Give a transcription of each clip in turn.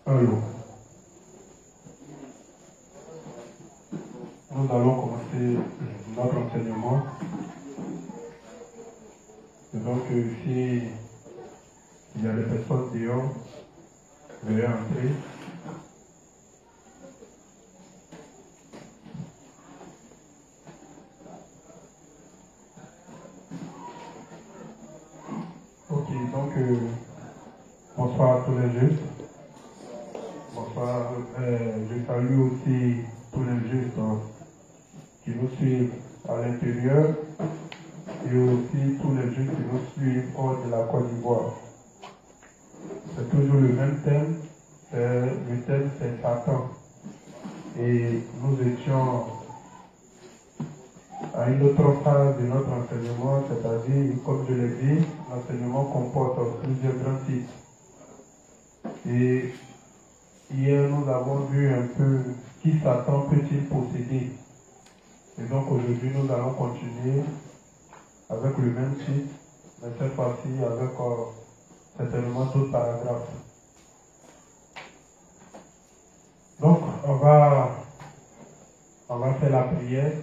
Allô. Nous allons commencer notre enseignement. Donc, si il y a des personnes dehors, veuillez entrer. Ok, donc, bonsoir à tous les justes. Bonsoir, je salue aussi tous les justes qui nous suivent à l'intérieur et aussi tous les justes qui nous suivent hors de la Côte d'Ivoire. C'est toujours le même thème, le thème c'est Satan. Et nous étions à une autre phase de notre enseignement, c'est-à-dire, comme je l'ai dit, l'enseignement comporte plusieurs grands titres. Et hier, nous avons vu un peu qui Satan peut-il posséder. Et donc aujourd'hui, nous allons continuer avec le même titre, mais cette fois-ci avec certainement d'autres paragraphes. Donc, on va faire la prière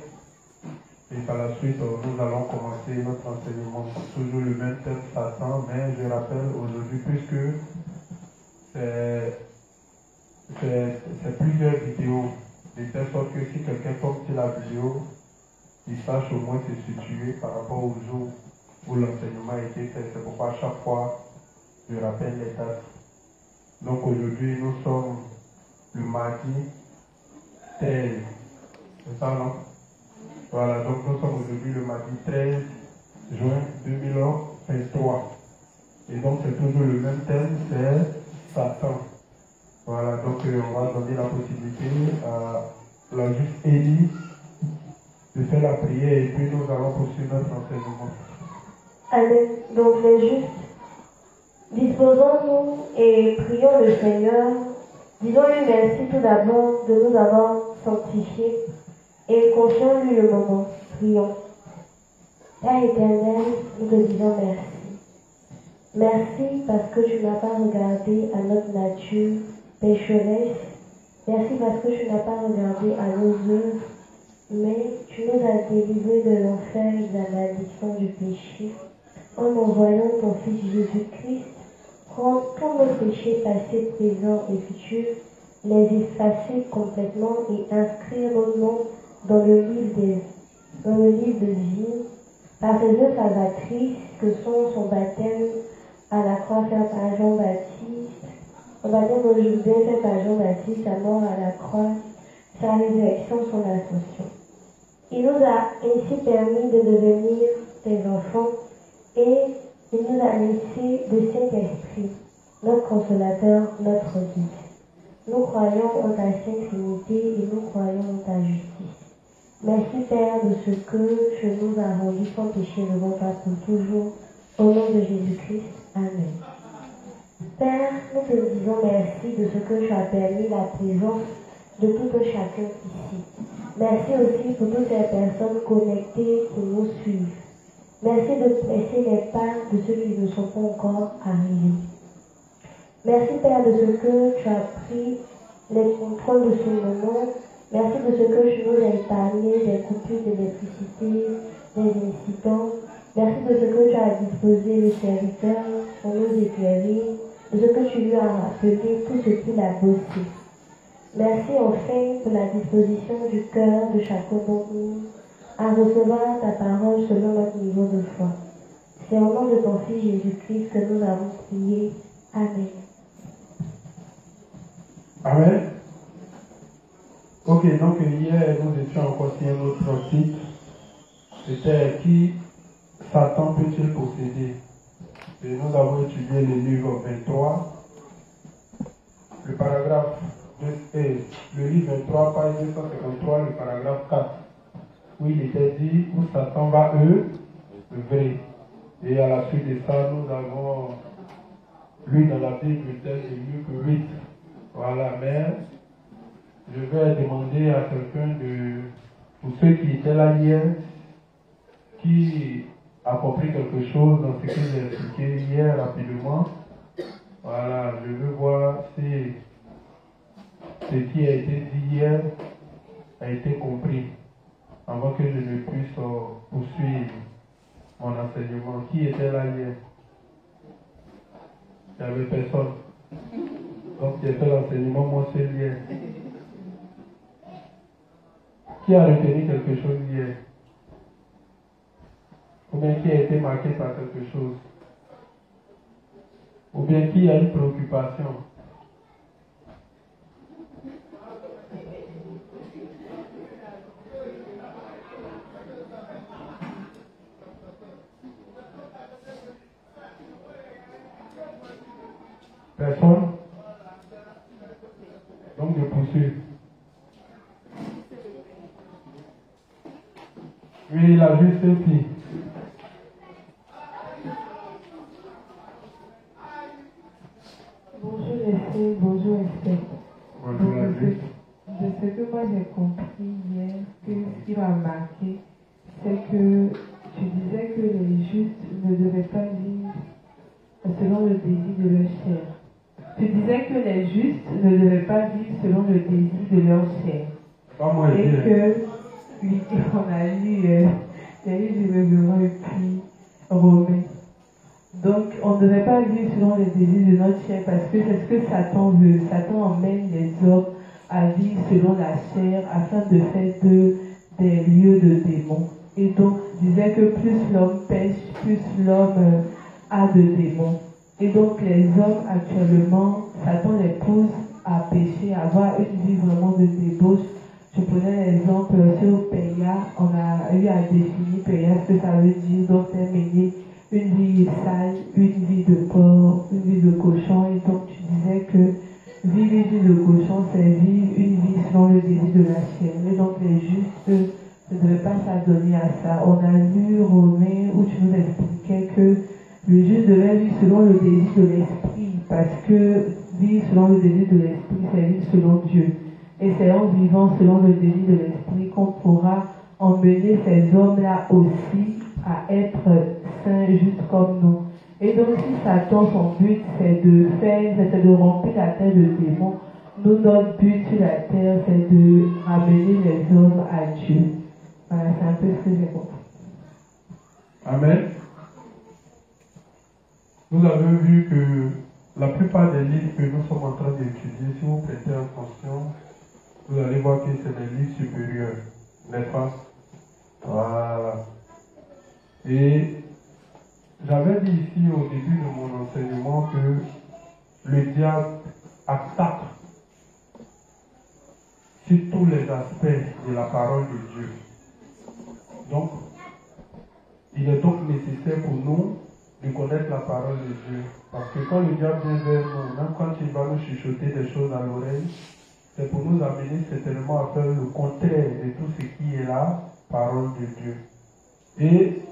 et par la suite, nous allons commencer notre enseignement. Toujours le même thème, Satan, mais je rappelle aujourd'hui, puisque c'est plusieurs vidéos, de telle sorte que si quelqu'un tombe sur la vidéo, il sache au moins se situer par rapport au jour où l'enseignement a été fait. C'est pourquoi à chaque fois, je rappelle les dates. Donc aujourd'hui, nous sommes le mardi 13. C'est ça, non? Voilà, donc nous sommes aujourd'hui le mardi 13 juin 2023. Et donc c'est toujours le même thème, c'est Satan. Voilà, donc on va donner la possibilité à la juste Élie de faire la prière et puis nous allons poursuivre notre enseignement. Amen. Donc les justes, disposons-nous et prions le Seigneur. Disons-lui merci tout d'abord de nous avoir sanctifiés et confions-lui le moment. Prions. Père éternel, nous te disons merci. Merci parce que tu n'as pas regardé à notre nature pécheresse. Merci parce que tu n'as pas regardé à nos œuvres, mais tu nous as délivrés de l'enfer et de la malédiction du péché en envoyant ton Fils Jésus-Christ, prendre tous nos péchés passés, présents et futurs, les effacer complètement et inscrire nos noms dans le livre de vie, par ses œuvres salvatrices que sont son baptême à la croix fait par Jean-Baptiste, son baptême au Jourdain fait par Jean-Baptiste, sa mort à la croix, sa résurrection, son ascension. Il nous a ainsi permis de devenir tes enfants et il nous a laissé le Saint-Esprit, notre consolateur, notre guide. Nous croyons en ta Sainte Trinité et nous croyons en ta justice. Merci Père de ce que tu nous as rendu sans péché devant toi pour toujours. Au nom de Jésus-Christ. Amen. Père, nous te disons merci de ce que tu as permis la présence de tout un chacun ici. Merci aussi pour toutes ces personnes connectées qui nous suivent. Merci de presser les pas de ceux qui ne sont pas encore arrivés. Merci Père de ce que tu as pris les contrôles de ce moment. Merci de ce que tu nous as épargné des coupures d'électricité, des incidents. Merci de ce que tu as disposé le serviteur pour nous éclairer, de ce que tu lui as rappelé tout ce qu'il a bossé. Merci enfin pour la disposition du cœur de chacun d'entre nous à recevoir ta parole selon notre niveau de foi. C'est au nom de ton Fils Jésus-Christ que nous avons prié. Amen. Amen. Ok, donc hier nous étions encore sur un autre titre. C'était qui Satan peut-il posséder? Et nous avons étudié le livre 23, le paragraphe 2, le livre 23, page 253, le paragraphe 4, où il était dit où Satan va œuvrer. Et à la suite de ça, nous avons lu dans la Bible le texte de Luc 8. Voilà, mais je vais demander à quelqu'un pour ceux qui étaient là hier, qui a compris quelque chose dans ce que j'ai expliqué hier rapidement. Voilà, je veux voir si puisse poursuivre mon enseignement. Qui était là hier? Il n'y avait personne. Donc j'ai fait l'enseignement moi seul hier. Qui a retenu quelque chose hier? Ou bien qui a été marqué par quelque chose? Ou bien qui a une préoccupation? Personne? Donc je poursuis. Oui, la juste fille. Bonjour les filles, bonjour Esther. Bonjour la juste. De ce que moi j'ai compris hier, ce qui m'a marqué, c'est que tu disais que les justes ne devaient pas vivre selon le désir de leur chair. Tu disais que les justes ne devaient pas vivre selon le désir de leur chair. Pas moi, Et que, oui, on a lu les livres du règlement et puis Romains. Donc, on ne devait pas vivre selon les désirs de notre chair parce que c'est ce que Satan veut. Satan emmène les hommes à vivre selon la chair afin de faire d'eux des lieux de démons. Et donc, je disais que plus l'homme pêche, plus l'homme a de démons. Et donc, les hommes actuellement, Satan les pousse à pécher, à avoir une vie vraiment de débauche. Je prenais l'exemple sur Péia, on a eu à définir Péia, ce que ça veut dire, donc c'est mener une vie sale, une vie de porc, une vie de cochon, et donc tu disais que vivre une vie de cochon, c'est vivre une vie selon le désir de la chair. Et donc les justes ne devaient pas s'adonner à ça. On a lu Romains où tu nous expliquais que le juste devait vivre selon le désir de l'esprit, parce que vivre selon le désir de l'esprit, c'est vivre selon Dieu. Et c'est en vivant selon le désir de l'esprit qu'on pourra emmener ces hommes-là aussi à être saints, juste comme nous. Et donc si Satan, son but, c'est de remplir la terre de démons, nous, notre but sur la terre, c'est de ramener les hommes à Dieu. Voilà, c'est un peu ce que j'ai compris. Amen. Nous avons vu que la plupart des livres que nous sommes en train d'étudier, si vous prêtez attention, vous allez voir que c'est des livres supérieurs, n'est-ce pas? Voilà. Et j'avais dit ici au début de mon enseignement que le diable attaque sur tous les aspects de la parole de Dieu. Donc, il est donc nécessaire pour nous de connaître la parole de Dieu. Parce que quand le diable vient vers nous, même quand il va nous chuchoter des choses à l'oreille, c'est pour nous amener certainement à faire le contraire de tout ce qui est la parole de Dieu. Et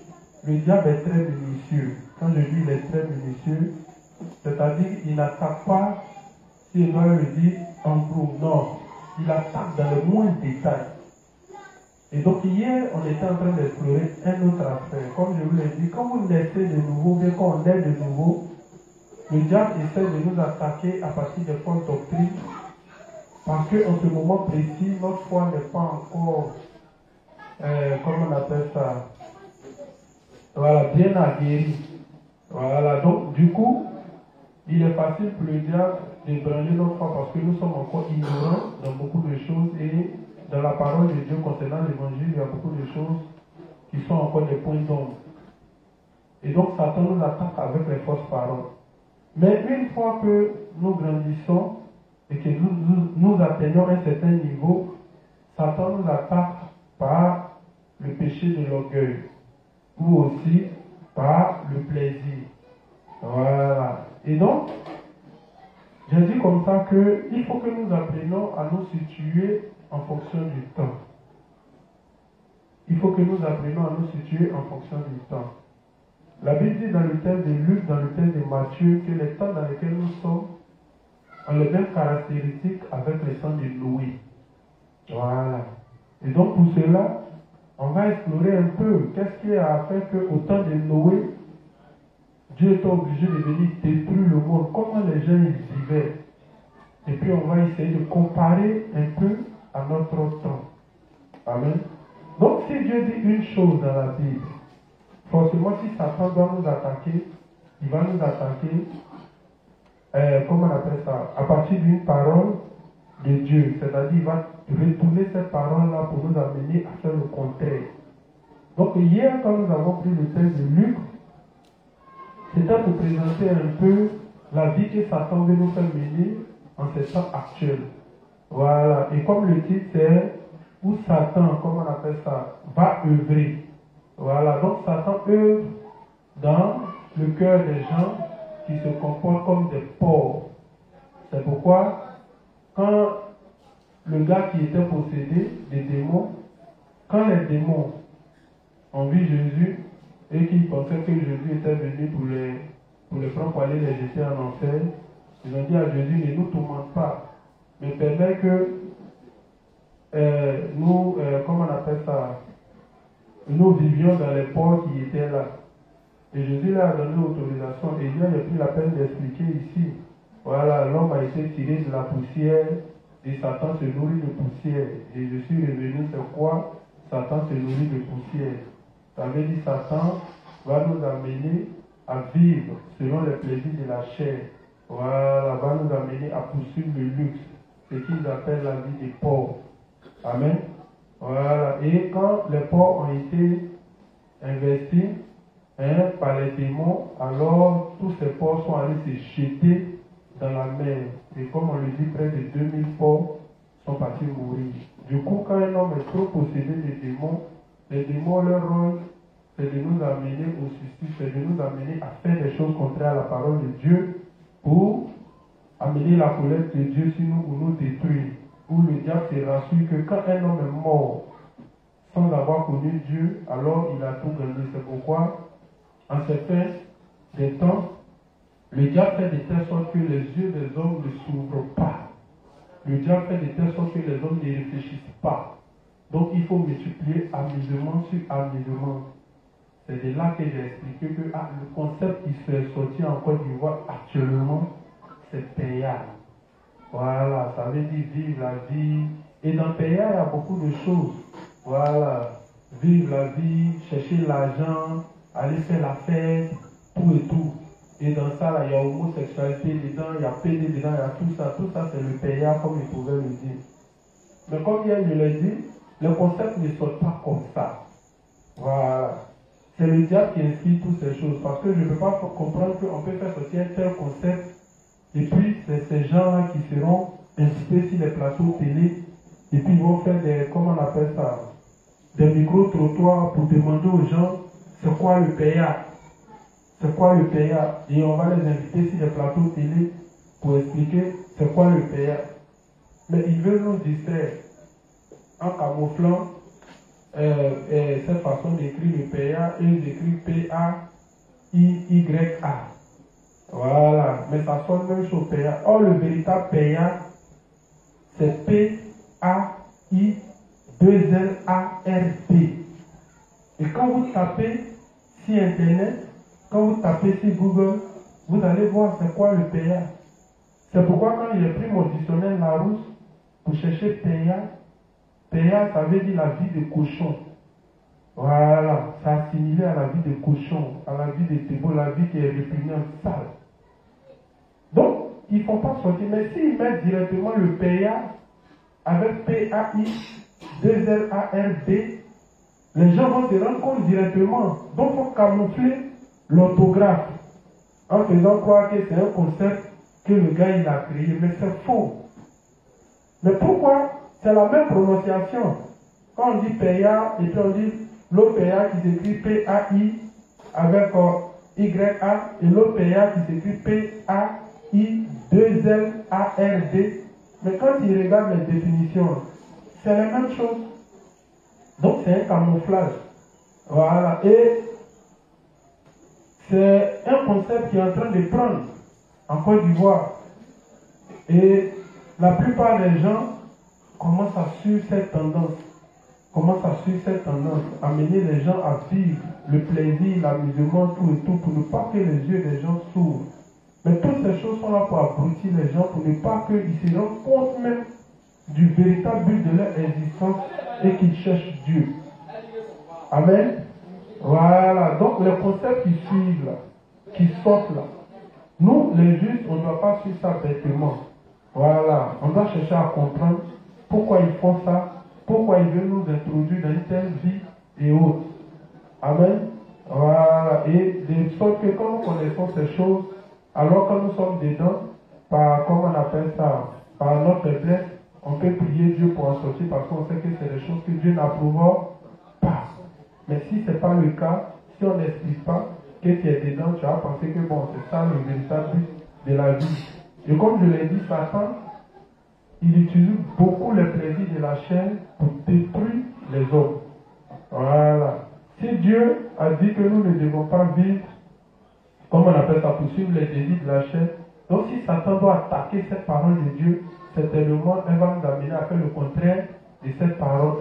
le diable est très minutieux. Quand je dis il est très minutieux, c'est-à-dire qu'il n'attaque pas, si on doit le dire, en gros, non. Il attaque dans le moindre détail. Et donc hier, on était en train d'explorer un autre aspect. Comme je vous l'ai dit, quand vous naissez de nouveau, bien quand on est de nouveau, le diable essaie de nous attaquer à partir des fausses doctrines. Parce qu'en ce moment précis, notre foi n'est pas encore, comment on appelle ça, voilà, bien aguerrie. Voilà, donc du coup, il est facile pour le diable d'ébranler notre foi parce que nous sommes encore ignorants dans beaucoup de choses et dans la parole de Dieu concernant l'évangile, il y a beaucoup de choses qui sont encore des points d'ombre. Et donc Satan nous attaque avec les fausses paroles. Mais une fois que nous grandissons et que nous atteignons un certain niveau, Satan nous attaque par le péché de l'orgueil ou aussi par le plaisir. Voilà. Et donc, j'ai dit comme ça qu'il faut que nous apprenions à nous situer en fonction du temps. Il faut que nous apprenions à nous situer en fonction du temps. La Bible dit dans le texte de Luc, dans le texte de Matthieu, que les temps dans lesquels nous sommes ont les mêmes caractéristiques avec les temps de Noé. Voilà. Et donc pour cela, on va explorer un peu qu'est-ce qui a fait qu'au temps de Noé, Dieu était obligé de venir détruire le monde, comment les gens y vivaient. Et puis on va essayer de comparer un peu à notre temps. Amen. Donc si Dieu dit une chose dans la Bible, forcément si Satan doit nous attaquer, il va nous attaquer, comment on appelle ça, à partir d'une parole de Dieu. C'est-à-dire il va retourner cette parole-là pour nous amener à faire le contraire. Donc hier, quand nous avons pris le texte de Luc, c'était pour présenter un peu la vie que Satan veut nous faire mener en ces temps actuels. Voilà. Et comme le titre c'est où Satan, comment on appelle ça, va œuvrer. Voilà. Donc Satan œuvre dans le cœur des gens qui se comportent comme des porcs. C'est pourquoi quand le gars qui était possédé des démons, quand les démons ont vu Jésus et qu'ils pensaient que Jésus était venu pour les prendre pour aller les jeter en enfer, ils ont dit à Jésus, ne nous tourmente pas, mais permets que nous, comment on appelle ça, nous vivions dans les ports qui étaient là. Et Jésus leur a donné l'autorisation et Dieu n'a pris la peine d'expliquer ici. Voilà, l'homme a été tiré de la poussière et Satan se nourrit de poussière. Et je suis revenu, c'est quoi? Satan se nourrit de poussière. Ça veut dire Satan va nous amener à vivre selon les plaisirs de la chair. Voilà, va nous amener à poursuivre le luxe, ce qu'ils appellent la vie des pauvres. Amen. Voilà, et quand les pauvres ont été investis par les démons, alors tous ces pauvres sont allés se jeter dans la mer. Et comme on le dit, près de 2000 pauvres sont partis mourir. Du coup, quand un homme est trop possédé des démons, les démons, leur rôle, c'est de nous amener au suicide, c'est de nous amener à faire des choses contraires à la parole de Dieu pour amener la colère de Dieu sur nous ou nous détruire. Où le diable se rassure que quand un homme est mort sans avoir connu Dieu, alors il a tout gagné. C'est pourquoi, en ces fins des temps, le diable fait de telle sorte que les yeux des hommes ne s'ouvrent pas. Le diable fait de telle sorte que les hommes ne réfléchissent pas. Donc il faut multiplier amusement sur amusement. C'est de là que j'ai expliqué que le concept qui se fait sortir en Côte d'Ivoire actuellement, c'est payable. Voilà, ça veut dire vivre la vie. Et dans payable, il y a beaucoup de choses. Voilà, vivre la vie, chercher l'argent, aller faire la fête, tout et tout. Et dans ça, là, il y a homosexualité dedans, il y a pédé dedans, il y a tout ça. Tout ça, c'est le payable, comme il pouvait le dire. Mais comme hier, je l'ai dit, le concept ne sort pas comme ça. Voilà. C'est le diable qui inspire toutes ces choses. Parce que je ne peux pas comprendre qu'on peut faire sortir un tel concept. Et puis, c'est ces gens-là qui seront incités sur les plateaux télé. Et puis, ils vont faire des, comment on appelle ça, des micro-trottoirs pour demander aux gens, c'est quoi le payable? C'est quoi le payable? Et on va les inviter sur les plateaux télé pour expliquer c'est quoi le payable. Mais ils veulent nous distraire en camouflant cette façon d'écrire le PA, et ils écrivent P-A-I-Y-A. Voilà, mais ça sonne même sur PA. Or, le véritable PA, c'est P-A-I-2-L-A-R-D. Et quand vous tapez sur Internet, quand vous tapez sur Google, vous allez voir c'est quoi le PA. C'est pourquoi quand j'ai pris mon dictionnaire Larousse pour chercher PA, PA, ça veut dire la vie de cochon. Voilà, c'est assimilé à la vie de cochon, à la vie de thébo, la vie qui est répugnante, sale. Donc, ils ne font pas sortir. Mais s'ils mettent directement le PA avec P-A-I-2-L-A-R-D, les gens vont se rendre compte directement. Donc, il faut camoufler l'orthographe en faisant croire que c'est un concept que le gars il a créé. Mais c'est faux. Mais pourquoi? C'est la même prononciation. Quand on dit PA, et puis on dit l'autre PA qui s'écrit P-A-I avec Y-A, et l'autre PA qui s'écrit P-A-I-2-L-A-R-D. Mais quand ils regardent les définitions, c'est la même chose. Donc c'est un camouflage. Voilà. Et c'est un concept qui est en train de prendre en Côte d'Ivoire. Et la plupart des gens commencent à suivre cette tendance. Amener les gens à vivre le plaisir, l'amusement, tout et tout, pour ne pas que les yeux des gens s'ouvrent. Mais toutes ces choses sont là pour abrutir les gens, pour ne pas qu'ils se rendent compte même du véritable but de leur existence et qu'ils cherchent Dieu. Amen. Voilà. Donc les concepts qui suivent là, qui sortent là, nous les justes, on ne doit pas suivre ça bêtement. Voilà. On doit chercher à comprendre pourquoi ils font ça, pourquoi ils veulent nous introduire dans une telle vie et autres. Amen. Voilà. Et de sorte que quand nous connaissons ces choses, alors que nous sommes dedans, par, comment on appelle ça, par notre faiblesse, on peut prier Dieu pour en sortir parce qu'on sait que c'est des choses que Dieu n'approuve pas. Mais si ce n'est pas le cas, si on n'explique pas que tu es dedans, tu vas penser que bon, c'est ça le véritable but de la vie. Et comme je l'ai dit, Satan, il utilise beaucoup les plaisirs de la chair pour détruire les hommes. Voilà. Si Dieu a dit que nous ne devons pas vivre, comme on appelle ça, pour suivre les désirs de la chair, donc si Satan doit attaquer cette parole de Dieu, certainement elle va nous amener à faire le contraire de cette parole,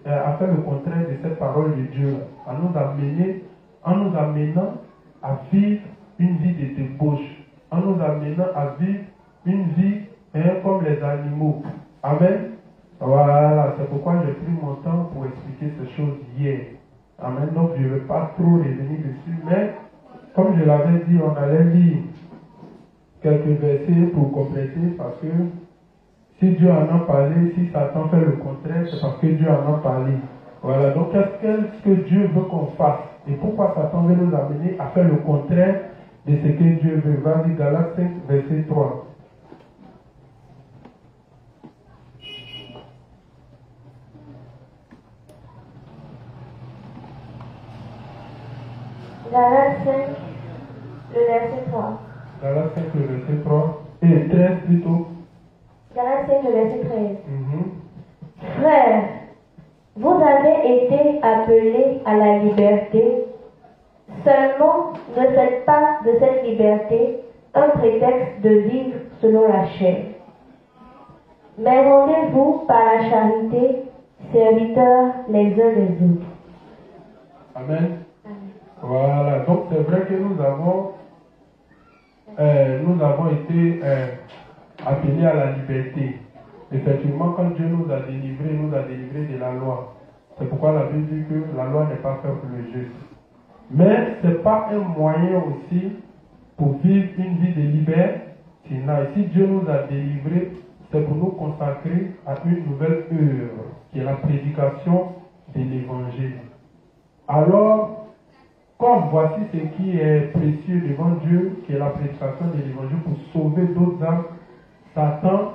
à faire le contraire de cette parole de Dieu, en nous amenant à vivre une vie de débauche, en nous amenant à vivre une vie comme les animaux. Amen. Voilà, c'est pourquoi j'ai pris mon temps pour expliquer ces choses hier. Amen. Donc je ne vais pas trop revenir dessus, mais comme je l'avais dit, on allait lire quelques versets pour compléter, parce que si Dieu en a parlé, si Satan fait le contraire, c'est parce que Dieu en a parlé. Voilà, donc qu'est-ce que Dieu veut qu'on fasse? Et pourquoi Satan veut nous amener à faire le contraire de ce que Dieu veut? Vas-y, Galates 5, verset 3. Galates 5, le verset 3. Galates 5, le verset 3. Et 13 plutôt. Galates 5, le verset 13. Frères, vous avez été appelés à la liberté. Seulement, ne faites pas de cette liberté un prétexte de vivre selon la chair. Mais rendez-vous par la charité, serviteurs les uns des autres. Amen. Voilà, donc c'est vrai que nous avons été appelés à la liberté. Effectivement, quand Dieu nous a délivrés de la loi. C'est pourquoi la Bible dit que la loi n'est pas faite pour le juste. Mais ce n'est pas un moyen aussi pour vivre une vie de liberté. Si Dieu nous a délivrés, c'est pour nous consacrer à une nouvelle œuvre, qui est la prédication de l'évangile. Alors, comme voici ce qui est précieux devant Dieu, qui est la prédication de l'évangile pour sauver d'autres âmes, Satan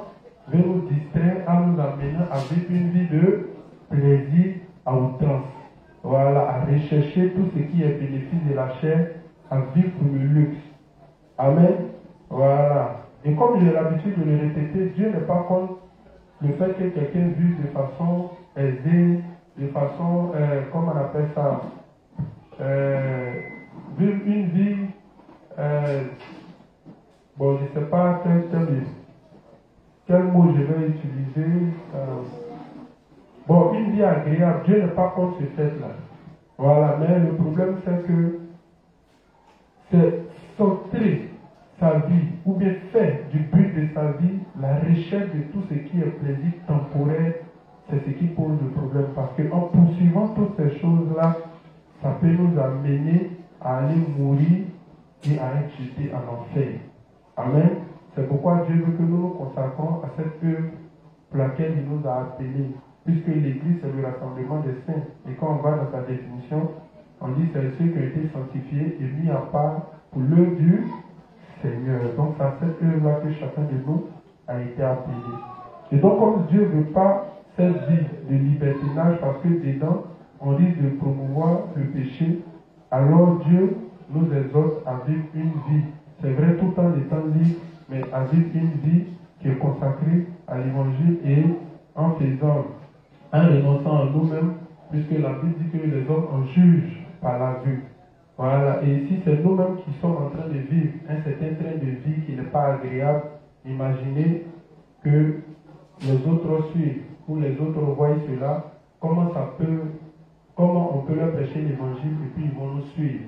veut nous distraire en nous amenant à vivre une vie de plaisir à outrance. Voilà, à rechercher tout ce qui est bénéfice de la chair, à vivre pour le luxe. Amen. Voilà. Et comme j'ai l'habitude de le répéter, Dieu n'est pas contre le fait que quelqu'un vive de façon aisée, de façon, comment on appelle ça, vivre une vie, bon, je ne sais pas quel mot je vais utiliser. Bon, une vie agréable, Dieu n'est pas contre ce fait-là. Voilà, mais le problème c'est que c'est centrer sa vie, ou bien faire du but de sa vie la recherche de tout ce qui est plaisir temporaire, c'est ce qui pose le problème. Parce qu'en poursuivant toutes ces choses-là, ça peut nous amener à aller mourir et à être jeté en enfer. Amen. C'est pourquoi Dieu veut que nous nous consacrons à cette œuvre pour laquelle il nous a appelés. Puisque l'Église, c'est le rassemblement des saints. Et quand on va dans sa définition, on dit que c'est ceux qui ont été sanctifiés et mis à part pour l'œuvre du Seigneur. Donc, c'est à cette œuvre-là que chacun de nous a été appelé. Et donc, comme Dieu ne veut pas cette vie de libertinage, parce que dedans, on risque de promouvoir le péché, alors Dieu nous exhorte à vivre une vie. C'est vrai tout en étant libre, mais à vivre une vie qui est consacrée à l'évangile et en renonçant à nous-mêmes, puisque la Bible dit que les hommes en jugent par la vue. Voilà, et si c'est nous-mêmes qui sommes en train de vivre un certain train de vie qui n'est pas agréable, imaginez que les autres suivent ou les autres voient cela, comment on peut leur prêcher l'évangile et puis ils vont nous suivre.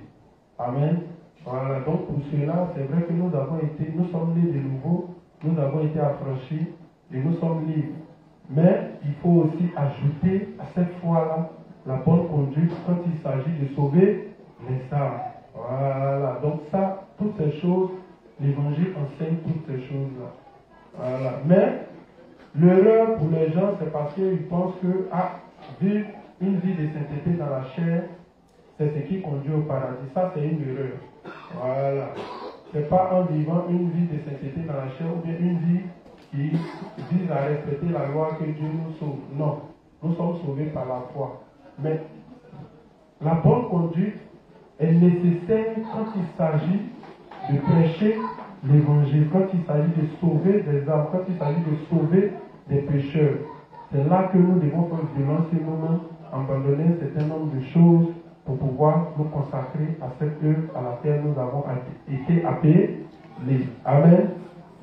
Amen. Voilà, donc pour cela, c'est vrai que nous sommes nés de nouveau, nous avons été affranchis et nous sommes libres. Mais il faut aussi ajouter à cette foi-là la bonne conduite quand il s'agit de sauver les âmes. Voilà, donc ça, toutes ces choses, l'évangile enseigne toutes ces choses-là. Voilà, mais l'erreur pour les gens, c'est parce qu'ils pensent que vivre une vie de sainteté dans la chair, c'est ce qui conduit au paradis. Ça, c'est une erreur. Voilà. C'est pas en vivant une vie de sainteté dans la chair ou bien une vie qui vise à respecter la loi que Dieu nous sauve. Non. Nous sommes sauvés par la foi. Mais la bonne conduite est nécessaire quand il s'agit de prêcher l'évangile, quand il s'agit de sauver des âmes, quand il s'agit de sauver des pécheurs. C'est là que nous devons faire violence et nous-mêmes, abandonner un certain nombre de choses pour pouvoir nous consacrer à cette œuvre à laquelle nous avons été appelés. Amen.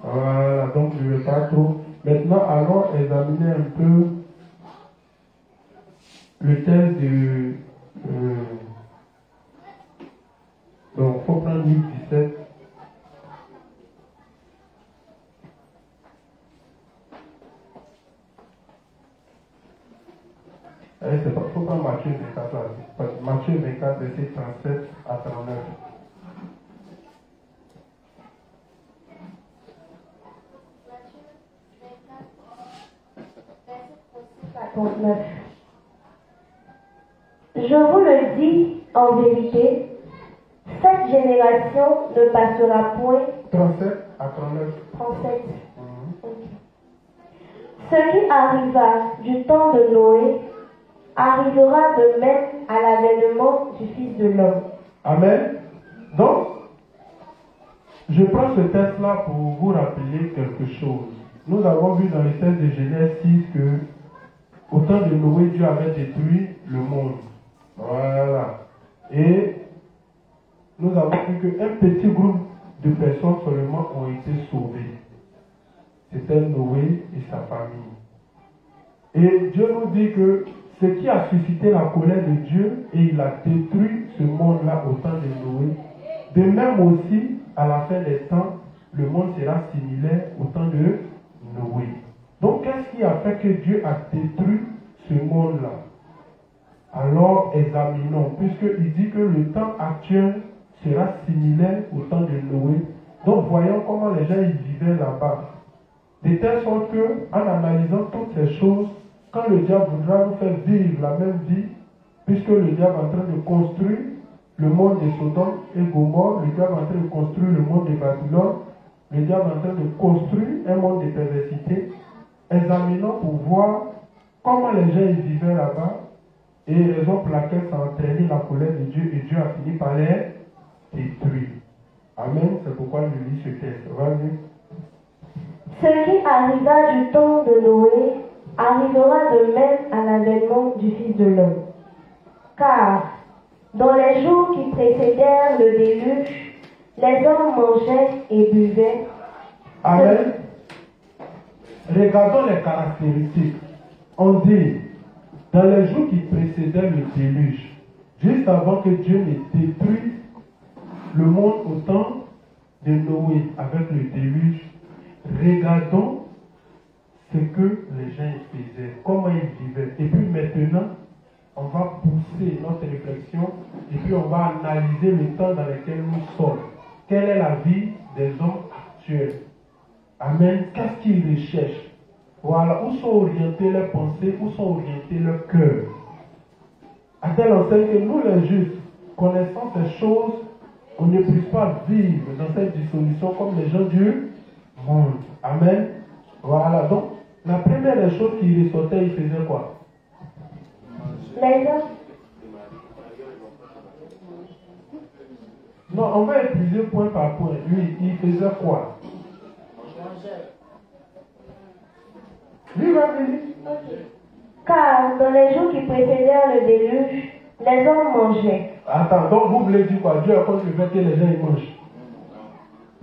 Voilà, donc je ne vais pas trop. Maintenant, allons examiner un peu le thème de. Donc, il faut prendre Luc 17. Il ne faut prendre Matthieu 24 là. Matthieu 24, verset 37 à 39. Je vous le dis en vérité, cette génération ne passera point. 37 à 39. 37. Ce qui arriva du temps de Noé arrivera de même à l'avènement du Fils de l'homme. Amen. Donc, je prends ce texte-là pour vous rappeler quelque chose. Nous avons vu dans le texte de Genèse 6 que au temps de Noé, Dieu avait détruit le monde. Voilà. Et nous avons vu qu'un petit groupe de personnes seulement ont été sauvées. C'était Noé et sa famille. Et Dieu nous dit que ce qui a suscité la colère de Dieu, et il a détruit ce monde-là au temps de Noé. De même aussi, à la fin des temps, le monde sera similaire au temps de Noé. Donc, qu'est-ce qui a fait que Dieu a détruit ce monde-là? Alors, examinons, puisqu'il dit que le temps actuel sera similaire au temps de Noé. Donc, voyons comment les gens ils vivaient là-bas. De telle sorte que, en analysant toutes ces choses, quand le diable voudra nous faire vivre la même vie, puisque le diable est en train de construire le monde de Sodome et Gomorrhe, le diable est en train de construire le monde de Babylone, le diable est en train de construire un monde de perversité, examinons pour voir comment les gens ils vivaient là-bas et raison pour laquelle ça a entraîné la colère de Dieu et Dieu a fini par les détruire. Amen, c'est pourquoi je lis ce texte. Vas-y. Ce qui arriva du temps de Noé arrivera de même à l'avènement du Fils de l'homme. Car, dans les jours qui précédèrent le déluge, les hommes mangeaient et buvaient. Amen. Regardons les caractéristiques. On dit, dans les jours qui précédaient le déluge, juste avant que Dieu ne détruise le monde au temps de Noé avec le déluge, regardons ce que les gens faisaient, comment ils vivaient. Et puis maintenant, on va pousser notre réflexion et puis on va analyser le temps dans lequel nous sommes. Quelle est la vie des hommes actuels? Amen. Qu'est-ce qu'ils recherchent? Voilà, où sont orientées leurs pensées, où sont orientés leurs cœurs. À telle enseigne que nous les justes, connaissant ces choses, on ne puisse pas vivre dans cette dissolution comme les gens du monde. Amen. Voilà, donc la première des choses qui ressortait, il faisait quoi? Non, on va épuiser point par point. Lui, il faisait quoi? Lui va venir. Car dans les jours qui précédèrent le déluge, les hommes mangeaient. Attends, donc vous voulez dire quoi? Dieu a contre le fait que les gens ils mangent.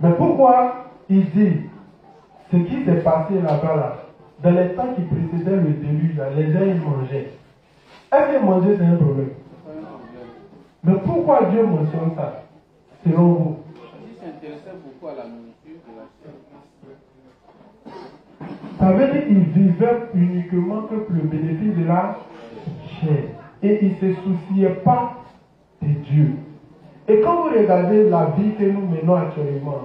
Mais pourquoi il dit ce qui s'est passé là-bas là, dans les temps qui précédaient le déluge, là, les gens ils mangeaient. Est-ce que manger c'est un problème? Mais pourquoi Dieu mentionne ça, selon vous? Il s'intéressait beaucoup à la nourriture de la chair. Ça veut dire qu'il vivait uniquement que pour le bénéfice de la chair. et ils ne se souciaient pas de Dieu. Et quand vous regardez la vie que nous menons actuellement,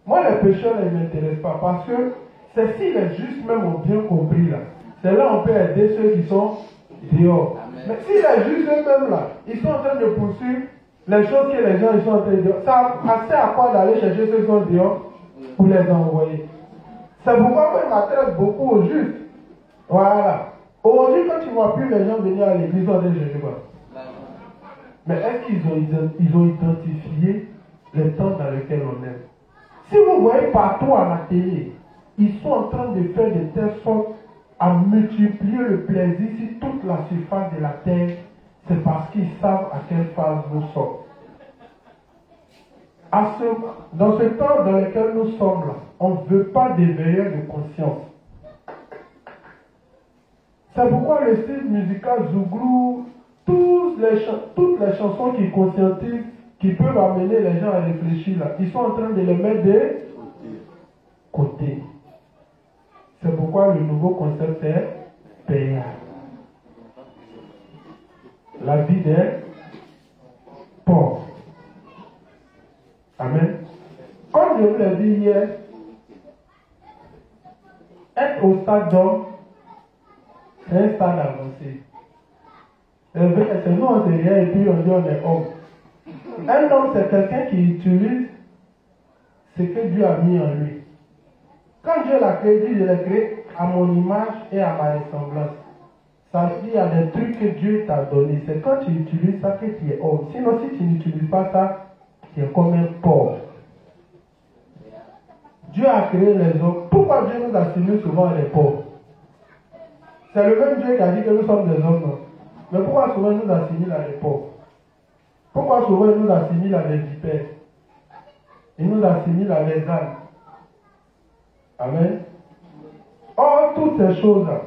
moi les pécheurs ne m'intéressent pas parce que c'est si les justes même ont bien compris là. C'est là on peut aider ceux qui sont dehors. Amen. Mais si les justes eux-mêmes là, ils sont en train de poursuivre les choses que les gens ils sont en train de dire, ça a assez à quoi d'aller chercher ceux qui sont dehors pour les envoyer. C'est pourquoi moi, je m'intéresse beaucoup aux justes. Voilà. Aujourd'hui, quand tu ne vois plus les gens venir à l'église, ils sont en train de chercher quoi? Mais est-ce qu'ils ont identifié les temps dans lesquels on est? Si vous voyez partout à la télé, ils sont en train de faire de telle sorte à multiplier le plaisir sur toute la surface de la terre, c'est parce qu'ils savent à quelle phase nous sommes. Dans ce temps dans lequel nous sommes là, on ne veut pas des veilleurs de conscience. C'est pourquoi le style musical Zouglou, toutes les chansons qui conscientisent, qui peuvent amener les gens à réfléchir là, ils sont en train de les mettre de côté. C'est pourquoi le nouveau concept est payant. La vie des pauvres. Amen. Comme je vous l'ai dit hier, être au stade d'homme, c'est un stade avancé. C'est nous on sait rien et puis on dit on est homme. Un homme c'est quelqu'un qui utilise ce que Dieu a mis en lui. Quand Dieu l'a créé, Dieu je l'ai créé à mon image et à ma ressemblance. Ça veut dire qu'il y a des trucs que Dieu t'a donné. C'est quand tu utilises ça que tu es homme. Sinon si tu n'utilises pas ça, tu es comme un pauvre. Dieu a créé les hommes. Pourquoi Dieu nous assimile souvent les pauvres? C'est le même Dieu qui a dit que nous sommes des hommes, non? Mais pourquoi souvent il nous assimile à les pauvres? Pourquoi souvent il nous assimile à les vipères? Il nous assimile à les ânes. Amen. Or, toutes ces choses-là,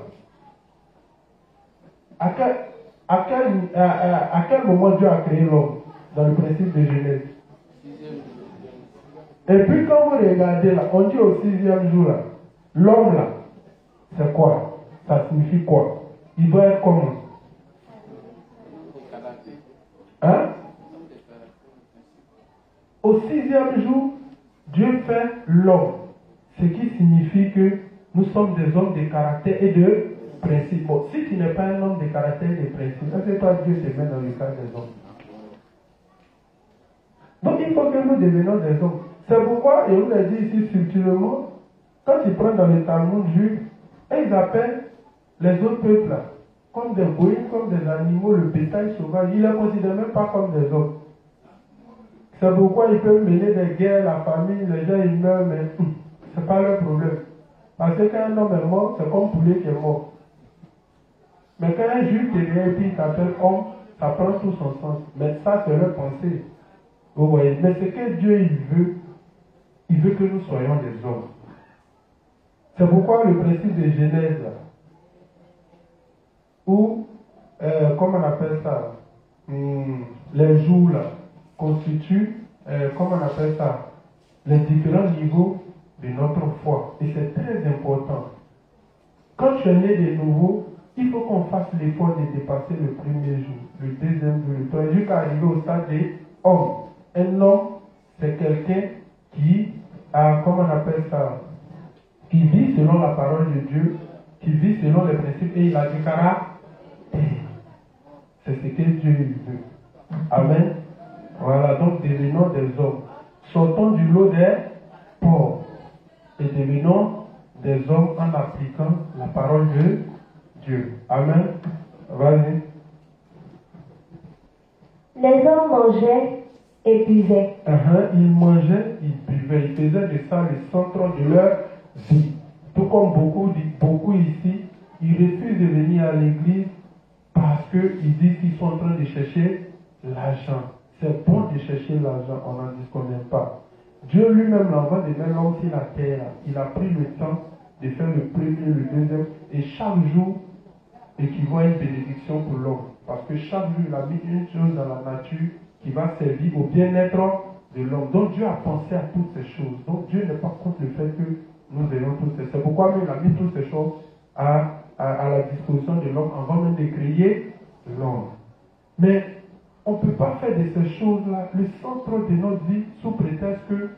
à quel moment Dieu a créé l'homme? Dans le principe de Genèse. Et puis quand vous regardez là, on dit au 6e jour là, l'homme là, c'est quoi? Ça signifie quoi? Il doit être comment? Hein? Au 6e jour, Dieu fait l'homme. Ce qui signifie que nous sommes des hommes de caractère et de principe. Bon, si tu n'es pas un homme de caractère et de principe, est-ce que toi Dieu se met dans le cas des hommes? Donc il faut que nous devenions des hommes. C'est pourquoi, et on l'a dit ici subtilement, quand ils prennent dans les Talmud juifs, ils appellent les autres peuples là, comme des goïms, comme des animaux, le bétail sauvage, ils ne les considèrent même pas comme des hommes. C'est pourquoi ils peuvent mener des guerres, la famille, les gens ils meurent, mais ce n'est pas leur problème. Parce que quand un homme est mort, c'est comme poulet qui est mort. Mais quand un juif te vient et puis il t'appelle homme, ça prend tout son sens. Mais ça, c'est leur pensée. Vous voyez, mais ce que Dieu il veut que nous soyons des hommes. C'est pourquoi le principe de Genèse, là, où, comment on appelle ça, les jours là, constituent, comment on appelle ça, les différents niveaux de notre foi. Et c'est très important. Quand tu es né de nouveau, il faut qu'on fasse l'effort de dépasser le premier jour, le deuxième jour, le troisième, jusqu'à arriver au stade de homme. Un homme, c'est quelqu'un qui a, comment on appelle ça, qui vit selon la parole de Dieu, qui vit selon les principes et il a du caractère. C'est ce que Dieu veut. Amen. Voilà, donc devenons des hommes. Sortons du lot des pauvres et devenons des hommes en appliquant la parole de Dieu. Amen. Vas-y. Les hommes mangeaient et buvaient. Ils mangeaient, ils buvaient. Ils faisaient de ça le centre de leur vie. Tout comme beaucoup ici, ils refusent de venir à l'église parce qu'ils disent qu'ils sont en train de chercher l'argent. C'est bon de chercher l'argent, on n'en disconvient pas. Dieu lui-même, l'envoie de mettre l'homme sur la terre, il a pris le temps de faire le premier, le deuxième, et chaque jour équivaut à une bénédiction pour l'homme. Parce que chaque jour, il a mis une chose dans la nature qui va servir au bien-être de l'homme. Donc Dieu a pensé à toutes ces choses. Donc Dieu n'est pas contre le fait que nous ayons toutes ces choses. C'est pourquoi il a mis toutes ces choses à la disposition de l'homme avant même de créer l'homme. Mais on ne peut pas faire de ces choses-là le centre de notre vie sous prétexte que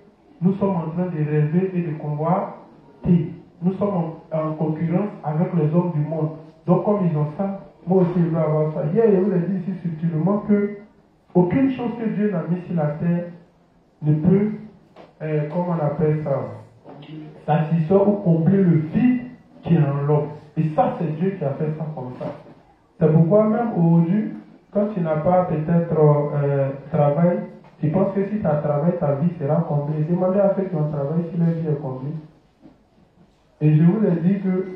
nous sommes en train de rêver et de convoiter. Nous sommes en concurrence avec les hommes du monde. Donc comme ils ont ça, moi aussi je veux avoir ça. Hier, je vous ai dit ici subtilement que aucune chose que Dieu n'a mis sur la terre ne peut, comment on appelle ça, satisfaire ou combler le vide qui est en l'homme. Et ça, c'est Dieu qui a fait ça comme ça. C'est pourquoi même aujourd'hui, quand tu n'as pas peut-être travail, tu penses que si tu as travail, ta vie sera comblée. Demandez à ceux qui ont travaillé si leur vie est comblée. Et je vous ai dit que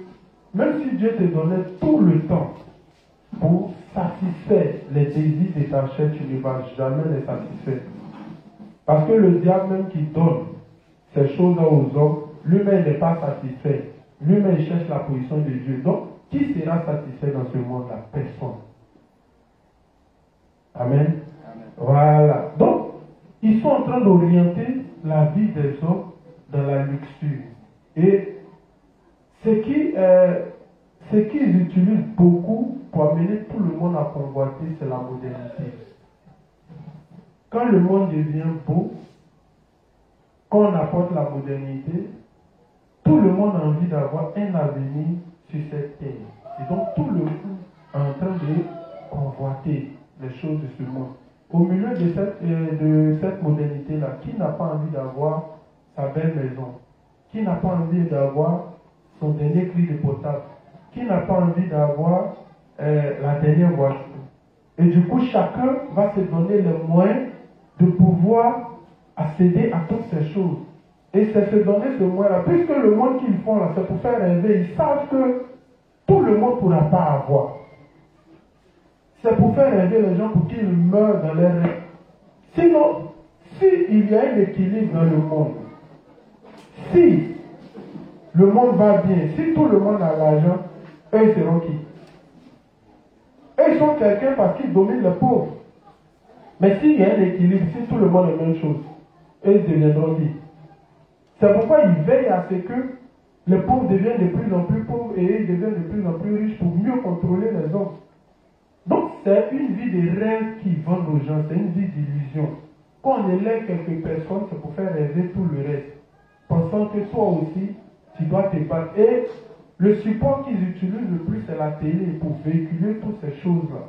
même si Dieu te donnait tout le temps pour satisfaire les désirs de ta chair, tu ne vas jamais les satisfaire. Parce que le diable même qui donne ces choses-là aux hommes, lui-même n'est pas satisfait. Lui-même cherche la position de Dieu. Donc, qui sera satisfait dans ce monde-là? Personne. Amen. Amen. Voilà. Donc, ils sont en train d'orienter la vie des hommes dans la luxure. Et ce qu'ils utilisent beaucoup pour amener tout le monde à convoiter, c'est la modernité. Quand le monde devient beau, quand on apporte la modernité, tout le monde a envie d'avoir un avenir sur cette terre. Et donc tout le monde est en train de convoiter les choses de ce monde. Au milieu de cette modernité-là, qui n'a pas envie d'avoir sa belle maison? Qui n'a pas envie d'avoir son dernier cri de potable? Qui n'a pas envie d'avoir la dernière voiture? Et du coup, chacun va se donner les moyens de pouvoir accéder à toutes ces choses. Et c'est se donner ce moyen-là. Puisque le monde qu'ils font là, c'est pour faire rêver. Ils savent que tout le monde ne pourra pas avoir. C'est pour faire rêver les gens pour qu'ils meurent dans leurs rêves. Sinon, s'il y a un équilibre dans le monde, si le monde va bien, si tout le monde a l'argent, eux ils seront qui? Eux ils sont quelqu'un parce qu'ils dominent les pauvres. Mais s'il y a un équilibre, si tout le monde a la même chose, eux ils deviendront qui? C'est pourquoi ils veillent à ce que les pauvres deviennent de plus en plus pauvres et ils deviennent de plus en plus riches pour mieux contrôler les autres. Donc c'est une vie de rêve qui vendent aux gens, c'est une vie d'illusion. Quand on élève quelques personnes, c'est pour faire rêver tout le reste, pensant que toi aussi, tu dois te battre. Et le support qu'ils utilisent le plus, c'est la télé pour véhiculer toutes ces choses-là.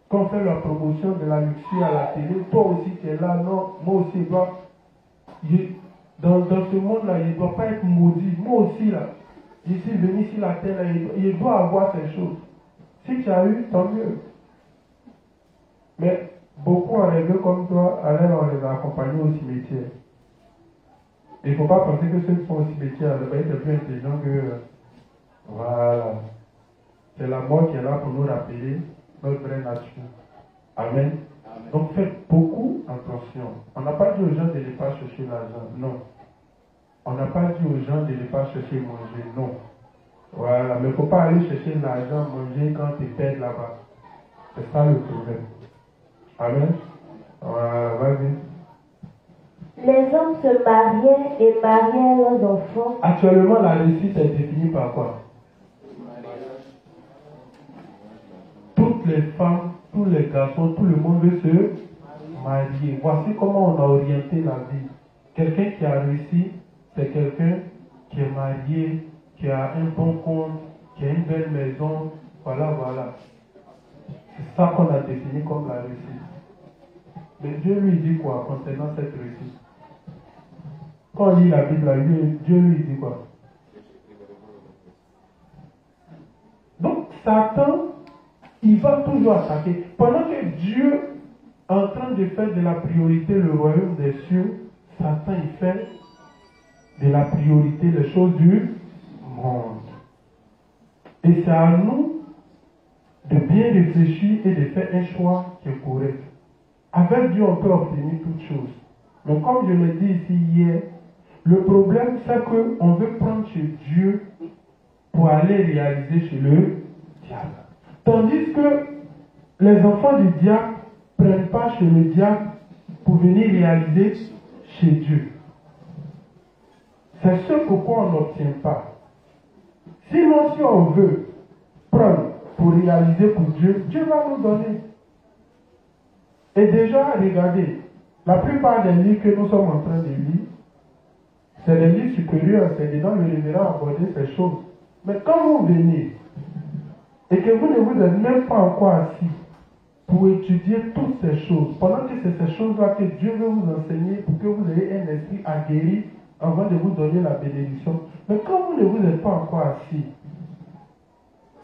Quand on fait la promotion de la luxure à la télé, toi aussi tu es là, non, moi aussi je dois... Dans ce monde-là, il ne doit pas être maudit. Moi aussi, là, je suis venu sur la terre, là, il doit avoir ces choses. Si tu as eu, tant mieux. Mais beaucoup en rêvé comme toi, alors on les a accompagnés au cimetière. Il ne faut pas penser que ceux qui sont au cimetière, ils sont plus intelligents que... Voilà. C'est la mort qui est là pour nous rappeler notre vraie nature. Amen. Amen. Donc faites beaucoup attention. On n'a pas dit aux gens de ne pas chercher l'argent. Non. On n'a pas dit aux gens de ne pas chercher manger. Non. Voilà. Mais il ne faut pas aller chercher l'argent, manger quand tu perds là-bas. C'est ça le problème. Amen. Voilà. Vas-y. Les hommes se mariaient et mariaient leurs enfants. Actuellement, la réussite est définie par quoi? Toutes les femmes, tous les garçons, tout le monde veut se marier. Voici comment on a orienté la vie. Quelqu'un qui a réussi, c'est quelqu'un qui est marié, qui a un bon compte, qui a une belle maison. Voilà, voilà. C'est ça qu'on a défini comme la réussite. Mais Dieu lui dit quoi concernant cette réussite? Quand on lit la Bible, Dieu lui dit quoi? Donc, Satan, il va toujours attaquer. Pendant que Dieu est en train de faire de la priorité le royaume des cieux, Satan, il fait de la priorité les choses du monde. Et c'est à nous de bien réfléchir et de faire un choix qui est correct. Avec Dieu, on peut obtenir toutes choses. Mais comme je l'ai dit ici hier, le problème, c'est qu'on veut prendre chez Dieu pour aller réaliser chez le diable. Tandis que les enfants du diable ne prennent pas chez le diable pour venir réaliser chez Dieu. C'est ce pourquoi on n'obtient pas. Sinon, si on veut prendre pour réaliser pour Dieu, Dieu va nous donner. Et déjà, regardez, la plupart des livres que nous sommes en train de lire, c'est les livres supérieurs, c'est dedans le révérend a abordé ces choses. Mais quand vous venez et que vous ne vous êtes même pas encore assis pour étudier toutes ces choses, pendant que c'est ces choses-là que Dieu veut vous enseigner pour que vous ayez un esprit aguerri avant de vous donner la bénédiction. Mais quand vous ne vous êtes pas encore assis,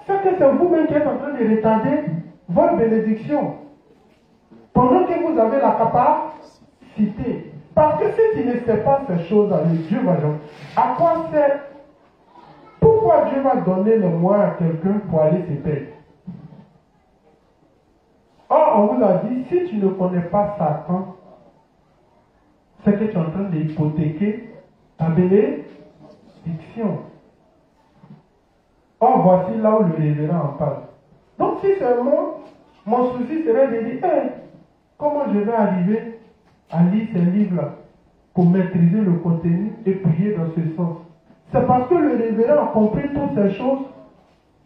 c'est que c'est vous-même qui êtes en train de retarder votre bénédiction. Pendant que vous avez la capacité. Parce que si tu ne sais pas ces choses-là, Dieu va dire, à quoi sert? Pourquoi Dieu va donner le moyen à quelqu'un pour aller se perdre? Or, on vous a dit, si tu ne connais pas Satan, c'est que tu es en train d'hypothéquer ta bénédiction. Or, voici là où le révérend en parle. Donc, si seulement mon souci serait de dire, hey, comment je vais arriver à lire ces livres-là pour maîtriser le contenu et prier dans ce sens. C'est parce que le révérend a compris toutes ces choses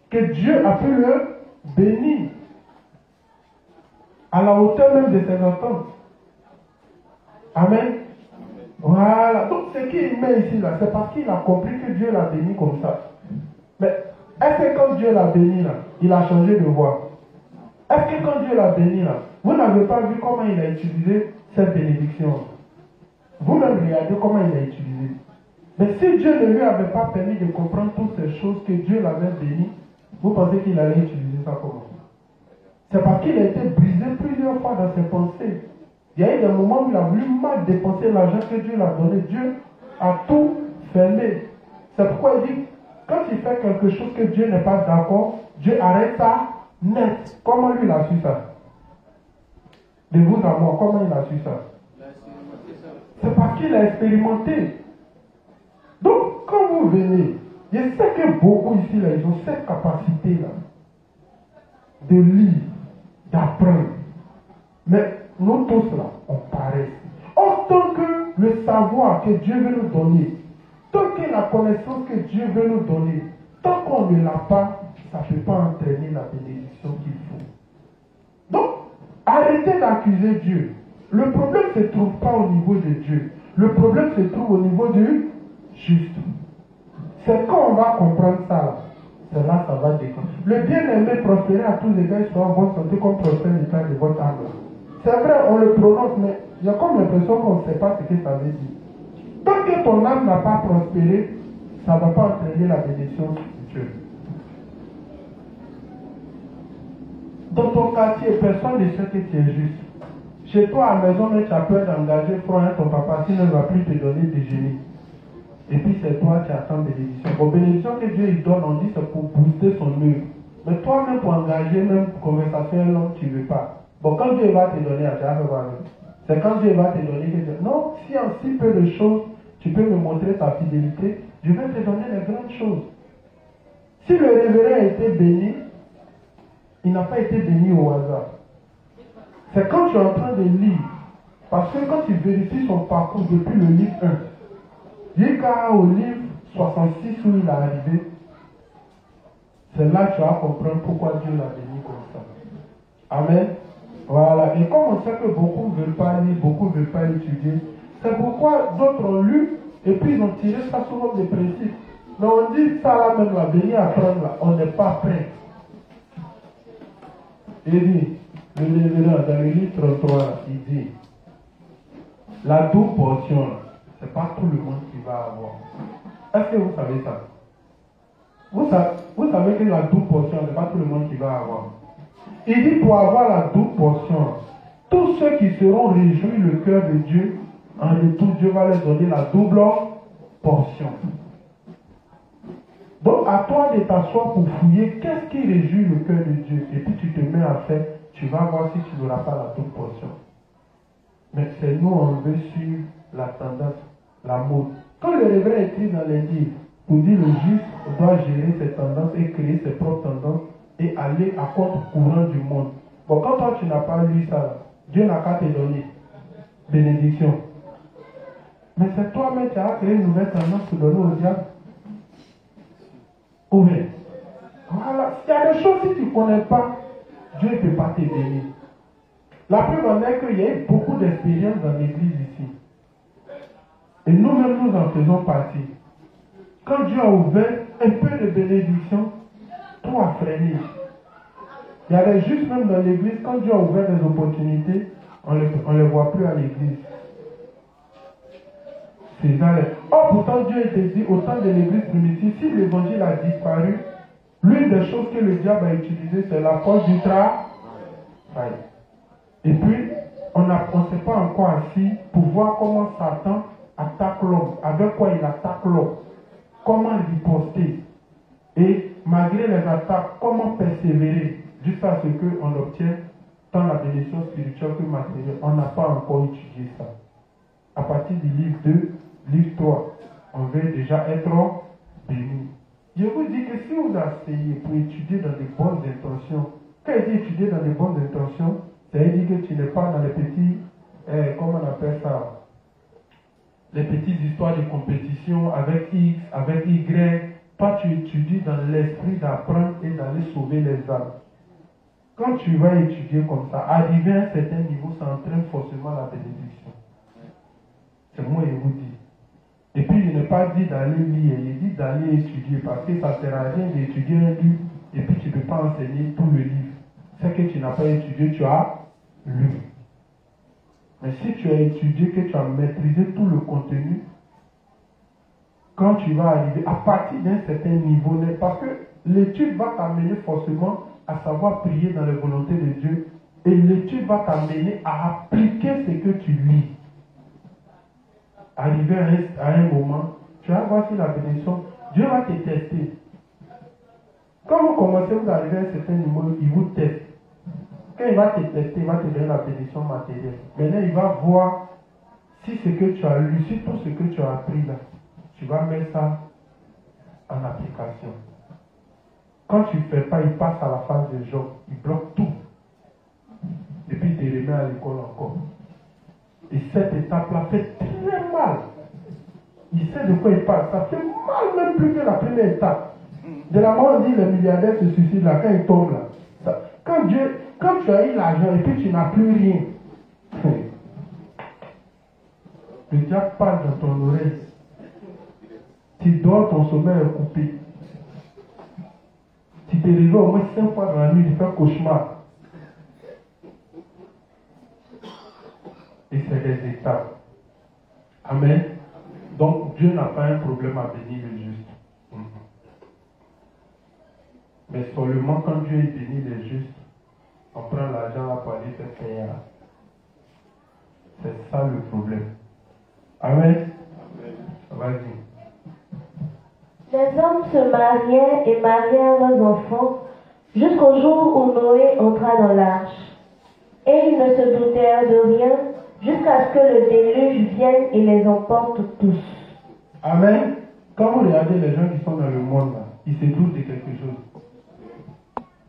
que Dieu a pu le bénir à la hauteur même de ses attentes. Amen. Voilà. Donc ce qu'il met ici là, c'est parce qu'il a compris que Dieu l'a béni comme ça. Mais est-ce que quand Dieu l'a béni là, il a changé de voie? Est-ce que quand Dieu l'a béni là, vous n'avez pas vu comment il a utilisé cette bénédiction? Vous-même regardez comment il a utilisé. Mais si Dieu ne lui avait pas permis de comprendre toutes ces choses que Dieu l'avait béni, vous pensez qu'il allait utiliser ça comment? C'est parce qu'il a été brisé plusieurs fois dans ses pensées. Il y a eu des moments où il a voulu mal dépenser l'argent que Dieu l'a donné. Dieu a tout fermé. C'est pourquoi il dit, quand il fait quelque chose que Dieu n'est pas d'accord, Dieu arrête ça net. Comment lui il a su ça? De vous à moi, comment il a su ça? C'est parce qu'il a expérimenté. Donc, quand vous venez, je sais que beaucoup ici, là, ils ont cette capacité-là de lire, d'apprendre. Mais nous tous, là, on paraît. Autant que le savoir que Dieu veut nous donner, tant que la connaissance que Dieu veut nous donner, tant qu'on ne l'a pas, ça ne peut pas entraîner la bénédiction qu'il faut. Donc, arrêtez d'accuser Dieu. Le problème ne se trouve pas au niveau de Dieu. Le problème se trouve au niveau du juste. C'est quand on va comprendre ça, c'est là que ça va décoller. Le bien-aimé prospérer à tous les gars, soit en bonne santé comme prospère l'état de votre âme. C'est vrai, on le prononce, mais il y a comme l'impression qu'on ne sait pas ce que ça veut dire. Tant que ton âme n'a pas prospéré, ça ne va pas entraîner la bénédiction de Dieu. Dans ton quartier, personne ne sait que tu es juste. Chez toi, à la maison, mais tu as peur d'engager ton papa, sinon il ne va plus te donner des génies. Et puis c'est toi qui attends bénédiction. Bon, bénédiction que Dieu il donne, on dit c'est pour booster son œuvre. Mais toi-même, pour engager, même conversation, l'homme, tu ne veux pas. Bon, quand Dieu va te donner, tu vas voir. C'est quand Dieu va te donner que Dieu... Non, si en si peu de choses, tu peux me montrer ta fidélité, je vais te donner les grandes choses. Si le révérend a été béni, il n'a pas été béni au hasard. C'est quand tu es en train de lire, parce que quand tu vérifies son parcours depuis le livre 1, jusqu'au livre 66 où il est arrivé, c'est là que tu vas comprendre pourquoi Dieu l'a béni comme ça. Amen. Voilà. Et comme on sait que beaucoup ne veulent pas lire, beaucoup ne veulent pas étudier, c'est pourquoi d'autres ont lu et puis ils ont tiré ça souvent des principes. Mais on dit ça là même, là, venir apprendre là, on n'est pas prêt. Il dit, le révérend dans le livre 33, il dit, la double portion, c'est pas tout le monde qui va avoir. Est-ce que vous savez ça? Vous savez que la double portion, c'est pas tout le monde qui va avoir. Il dit pour avoir la double portion, tous ceux qui seront réjouis le cœur de Dieu, en retour, Dieu va leur donner la double portion. Donc à toi de t'asseoir pour fouiller qu'est-ce qui réjouit le cœur de Dieu. Et puis tu te mets à faire, tu vas voir si tu n'auras pas la double portion. Mais c'est nous, on veut suivre la tendance, la mode. Quand le révérend écrit dans les livres, pour dire le juste doit gérer ses tendances et créer ses propres tendances et aller à contre-courant du monde. Bon, quand toi tu n'as pas lu ça, Dieu n'a qu'à te donner bénédiction. Mais c'est toi-même qui as créé une nouvelle tendance pour donner au diable. Oui. Voilà. Il y a des choses, si tu ne connais pas, Dieu ne peut pas te bénir. La preuve en est qu'il y a eu beaucoup d'expériences dans l'église ici. Et nous-mêmes, nous en faisons partie. Quand Dieu a ouvert un peu de bénédiction, tout a freiné. Il y avait juste même dans l'église, quand Dieu a ouvert des opportunités, on ne les voit plus à l'église. C'est ça. Oh, pourtant Dieu était dit au temps de l'église primitive, si l'évangile a disparu, l'une des choses que le diable a utilisées, c'est la force du travail. Et puis, on ne s'est pas encore assis pour voir comment Satan attaque l'homme, avec quoi il attaque l'homme, comment riposter. Et malgré les attaques, comment persévérer jusqu'à ce qu'on obtienne tant la bénédiction spirituelle que matérielle. On n'a pas encore étudié ça. À partir du livre 2, livre 3, on veut déjà être béni. Je vous dis que si vous asseyez pour étudier dans de bonnes intentions, quand il dit étudier dans de bonnes intentions, ça veut dire que tu n'es pas dans les petits, comment on appelle ça, les petites histoires de compétition avec X, avec Y. Toi, tu étudies dans l'esprit d'apprendre et d'aller sauver les âmes. Quand tu vas étudier comme ça, arriver à un certain niveau, ça entraîne forcément la bénédiction. C'est moi qui vous dis. Et puis, il n'est pas dit d'aller lire, il dit d'aller étudier, parce que ça ne sert à rien d'étudier un livre, et puis tu ne peux pas enseigner tout le livre. C'est que tu n'as pas étudié, tu as lu. Mais si tu as étudié, que tu as maîtrisé tout le contenu, quand tu vas arriver, à partir d'un certain niveau, parce que l'étude va t'amener forcément à savoir prier dans la volonté de Dieu, et l'étude va t'amener à appliquer ce que tu lis. Arrivé à un moment, tu vas voir si la bénédiction, Dieu va te tester. Quand vous commencez, vous arrivez à un certain niveau, il vous teste. Quand il va te tester, il va te donner la bénédiction matérielle. Maintenant, il va voir si ce que tu as lu, si tout ce que tu as appris là, tu vas mettre ça en application. Quand tu ne fais pas, il passe à la phase de Job. Il bloque tout. Et puis il te remet à l'école encore. Et cette étape-là fait très mal. Il sait de quoi il parle. Ça fait mal même plus que la première étape. De la mort, on dit les milliardaires se suicident là, quand ils tombent là. Quand tu as eu l'argent et puis tu n'as plus rien, le diable parle dans ton oreille. Tu dors, ton sommeil est coupé. Tu te réveilles au moins 5 fois dans la nuit, tu fais cauchemar. Et c'est des étapes. Amen. Donc Dieu n'a pas un problème à bénir les justes. Mais seulement quand Dieu bénit les justes, on prend l'argent pour aller faire payer. C'est ça le problème. Amen. Vas-y. Les hommes se mariaient et marièrent leurs enfants jusqu'au jour où Noé entra dans l'arche. Et ils ne se doutèrent de rien jusqu'à ce que le déluge vienne et les emporte tous. Amen. Quand vous regardez les gens qui sont dans le monde, là, ils se doutent de quelque chose.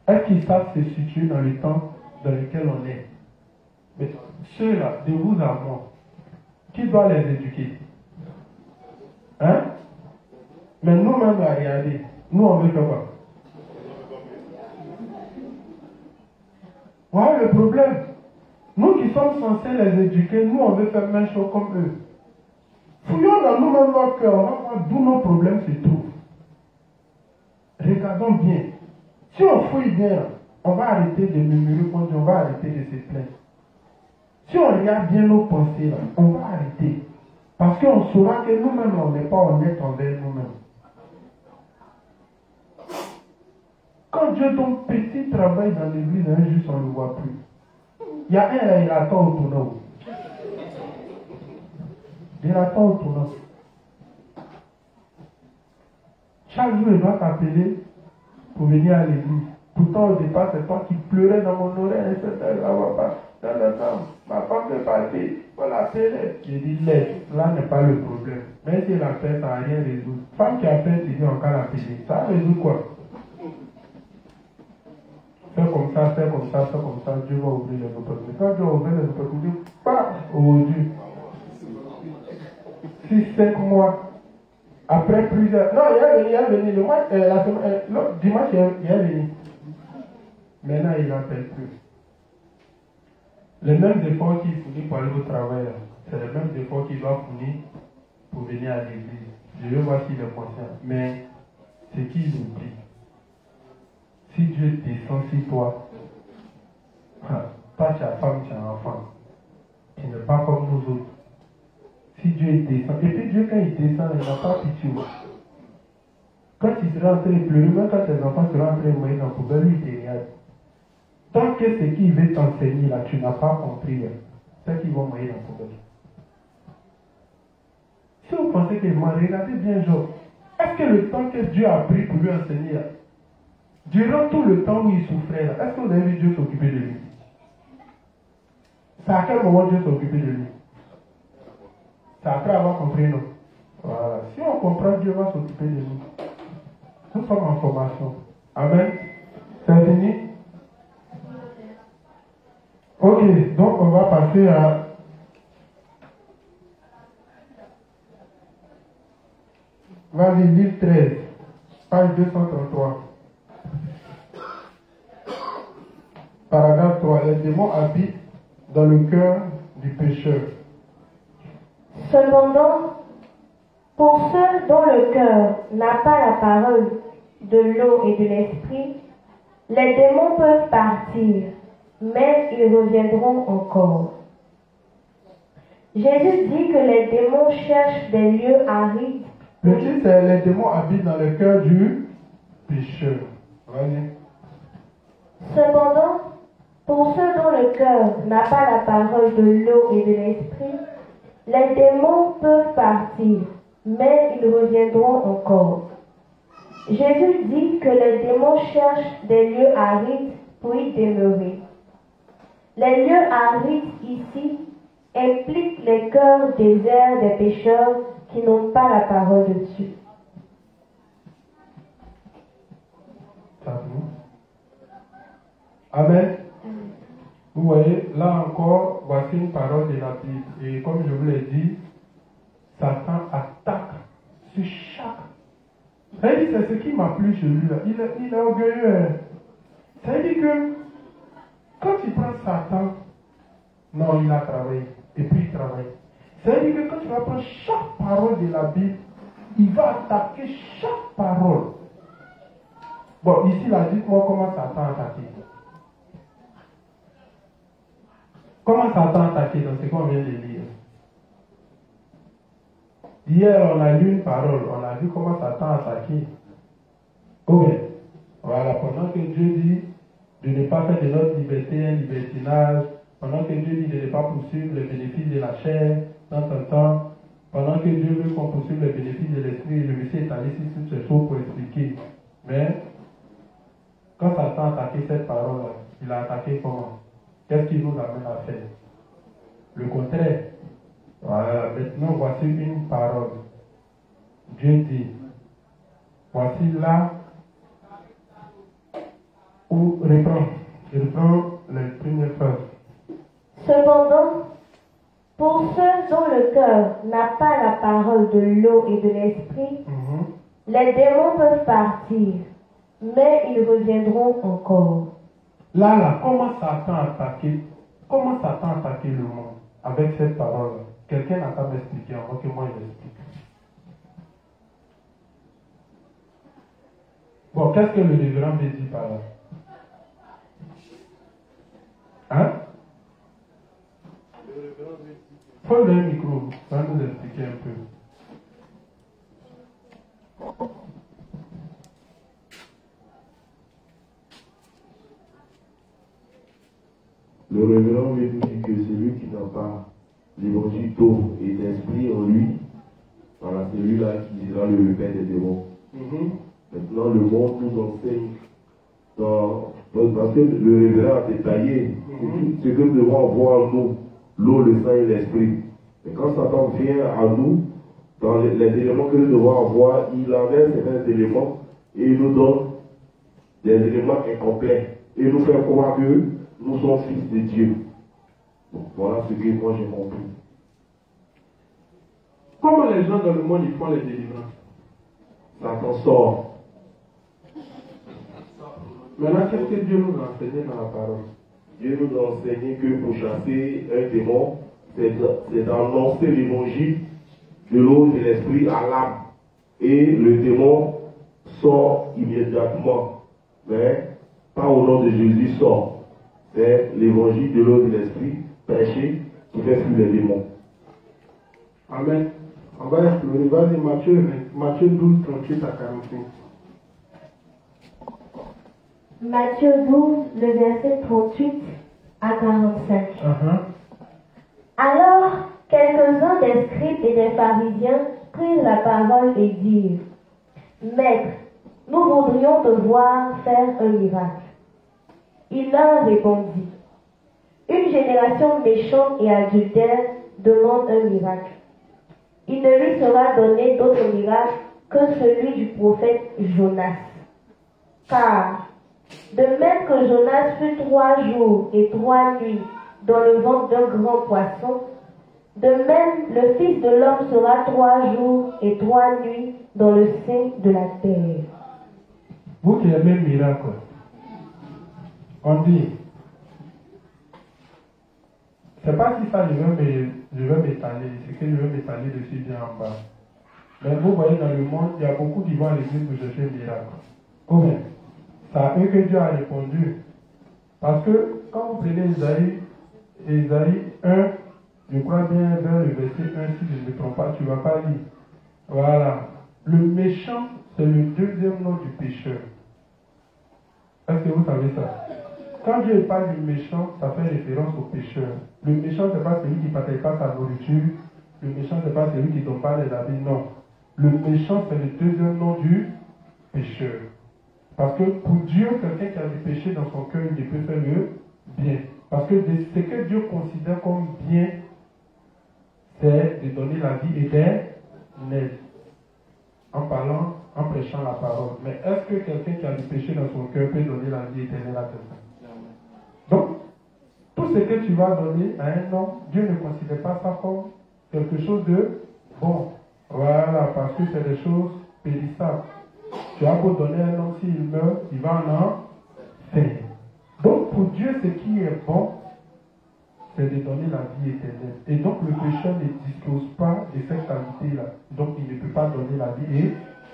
Est-ce qu'ils savent se situer dans le temps dans lequel on est? Mais ceux-là, de vous à moi, qui doit les éduquer? Hein? Mais nous-mêmes, regardez, nous on veut faire quoi? Voilà le problème. Nous qui sommes censés les éduquer, nous on veut faire même chose comme eux. Fouillons dans nous-mêmes notre cœur, on va voir d'où nos problèmes se trouvent. Regardons bien. Si on fouille bien, on va arrêter de murmurer contre Dieu, on va arrêter de se plaindre. Si on regarde bien nos pensées, là, on va arrêter. Parce qu'on saura que nous-mêmes, on n'est pas honnête envers nous-mêmes. Quand Dieu donne petit travail dans l'église, un juste on ne le voit plus. Il y a un là, il attend au tournant. Il attend au tournant. Chaque jour, il doit t'appeler pour venir à l'église. Pourtant, au départ, c'est toi qui pleurais dans mon oreille. Ma femme est partie. Voilà, l'appeler. J'ai dit, laisse. Là n'est pas le problème. Même si elle appelle, ça n'a rien résolu. Femme qui appelle, tu dis encore l'appeler. Ça résout quoi? Fais comme ça, fais comme ça, fais comme ça. Dieu va ouvrir les opportunités. Quand Dieu ouvre les opportunités, pas aujourd'hui. 6-5 mois. Après plusieurs. Non, il est venu. Le mois, dimanche, il est venu. Maintenant, il n'appelle plus. Les mêmes efforts qu'il fournit pour aller au travail, c'est les mêmes efforts qu'il doit fournir pour venir à l'église. Je veux voir s'il est conscient. Mais c'est qu'il oublie. Si Dieu descend sur toi, pas ta femme, tu as un enfant. Tu n'es pas comme nous autres. Si Dieu descend, et puis Dieu quand il descend, il n'a pas pitié. Quand tu seras en train de pleurer, même quand tes enfants seront en train de mourir dans la poubelle, lui il te regarde. Tant que ce qu'il veut t'enseigner là, tu n'as pas compris, c'est qu'ils vont mourir dans la poubelle. Si vous pensez qu'il est mort, regardez bien Job. Est-ce que le temps que Dieu a pris pour lui enseigner, là, durant tout le temps où il souffrait, là, est-ce que vous avez vu Dieu s'occuper de lui? C'est à quel moment Dieu s'est occupé de lui? C'est après avoir compris, non? Voilà. Si on comprend, Dieu va s'occuper de nous. Nous sommes en formation. Amen. C'est fini? Ok, donc on va passer à... Vas-y, livre 13, page 233. Paragraphe 3. Les démons habitent dans le cœur du pécheur. Cependant, pour ceux dont le cœur n'a pas la parole de l'eau et de l'esprit, les démons peuvent partir, mais ils reviendront encore. Jésus dit que les démons cherchent des lieux arides. Le titre, c'est les démons habitent dans le cœur du pécheur. Vas-y. Cependant, pour ceux dont le cœur n'a pas la parole de l'eau et de l'esprit, les démons peuvent partir, mais ils reviendront encore. Jésus dit que les démons cherchent des lieux arides pour y demeurer. Les lieux arides ici impliquent les cœurs déserts des pécheurs qui n'ont pas la parole de Dieu. Amen. Vous voyez, là encore, voici une parole de la Bible. Et comme je vous l'ai dit, Satan attaque sur chaque. C'est ce qui m'a plu chez lui là. Il est orgueilleux. Ça veut dire que quand tu prends Satan, non, il a travaillé. Et puis il travaille. Ça veut dire que quand tu vas prendre chaque parole de la Bible, il va attaquer chaque parole. Bon, ici, là, dites-moi comment Satan a attaqué. Comment Satan a attaqué dans ce qu'on vient de lire? Hier, on a lu une parole, on a vu comment Satan a attaqué. Ok. Voilà, pendant que Dieu dit de ne pas faire de notre liberté un libertinage, pendant que Dieu dit de ne pas poursuivre les bénéfices de la chair, dans son temps, pendant que Dieu veut qu'on poursuive les bénéfices de l'esprit, je me suis étalé sur toutes ces choses pour expliquer. Mais, quand Satan a attaqué cette parole-là, il a attaqué comment? Qu'est-ce qui nous amène à faire? Le contraire. Voilà, maintenant voici une parole. Dieu dit, voici là où je reprends les premières phrases. Cependant, pour ceux dont le cœur n'a pas la parole de l'eau et de l'esprit, les démons peuvent partir, mais ils reviendront encore. Là, comment Satan a attaqué le monde avec cette parole? Quelqu'un n'a pas m'expliquer avant que moi je l'explique. Bon, qu'est-ce que le révérend veut dire par là? Hein? Prends le micro, ça va nous expliquer un peu. Le révérend veut nous dire que celui qui n'a pas l'évangile d'eau et d'esprit en lui, voilà, celui-là qui sera le père des démons. Maintenant, le monde nous enseigne parce que le révérend a détaillé ce que nous devons avoir en nous, l'eau, le sang et l'esprit. Mais quand Satan vient à nous, dans les éléments que nous devons avoir, il enlève certains éléments et il nous donne des éléments incomplets. Et nous fait croire que nous sommes fils de Dieu. Donc, voilà ce que moi j'ai compris. Comment les gens dans le monde ils font les délivrances? Satan sort. Maintenant, qu'est-ce que Dieu nous a enseigné dans la parole? Dieu nous a enseigné que pour chasser un démon, c'est d'annoncer l'évangile de l'eau et de l'esprit à l'âme. Et le démon sort immédiatement. Mais pas au nom de Jésus sort. C'est l'évangile de l'eau et de l'esprit prêché qui fait fuir les démons. Amen. On va explorer. Vas-y, Matthieu 12, 38 à 45. Matthieu 12, le verset 38 à 45. Alors, quelques-uns des scribes et des pharisiens prirent la parole et dirent: Maître, nous voudrions te voir faire un miracle. Il leur répondit: Une génération méchante et adultère demande un miracle. Il ne lui sera donné d'autre miracle que celui du prophète Jonas. Car, de même que Jonas fut 3 jours et 3 nuits dans le ventre d'un grand poisson, de même le Fils de l'homme sera 3 jours et 3 nuits dans le sein de la terre. Vous qui aimez le miracle, on dit, c'est pas si ça je vais m'étaler, c'est que je vais m'étaler dessus bien en bas. Mais vous voyez dans le monde, il y a beaucoup qui vont à l'église pour chercher le miracle. Combien? C'est à eux que Dieu a répondu. Parce que quand vous prenez Isaïe 1, je crois bien vers le verset 1, si je ne me trompe pas, tu ne vas pas lire. Voilà. Le méchant, c'est le deuxième nom du pécheur. Est-ce que vous savez ça? Quand Dieu parle du méchant, ça fait référence au pécheur. Le méchant, ce n'est pas celui qui ne partage pas sa nourriture. Le méchant, ce n'est pas celui qui ne donne pas les habits. Non. Le méchant, c'est le deuxième nom du pécheur. Parce que pour Dieu, quelqu'un qui a du péché dans son cœur, il peut faire le bien. Parce que ce que Dieu considère comme bien, c'est de donner la vie éternelle. En prêchant la parole. Mais est-ce que quelqu'un qui a du péché dans son cœur peut donner la vie éternelle à quelqu'un? Donc, tout ce que tu vas donner à un homme, Dieu ne considère pas ça comme quelque chose de bon. Voilà, parce que c'est des choses périssables. Tu as beau donner à un homme, s'il meurt, il va en faire. Donc, pour Dieu, ce qui est bon, c'est de donner la vie éternelle. Et donc, le pécheur ne dispose pas de cette qualité-là. Donc, il ne peut pas donner la vie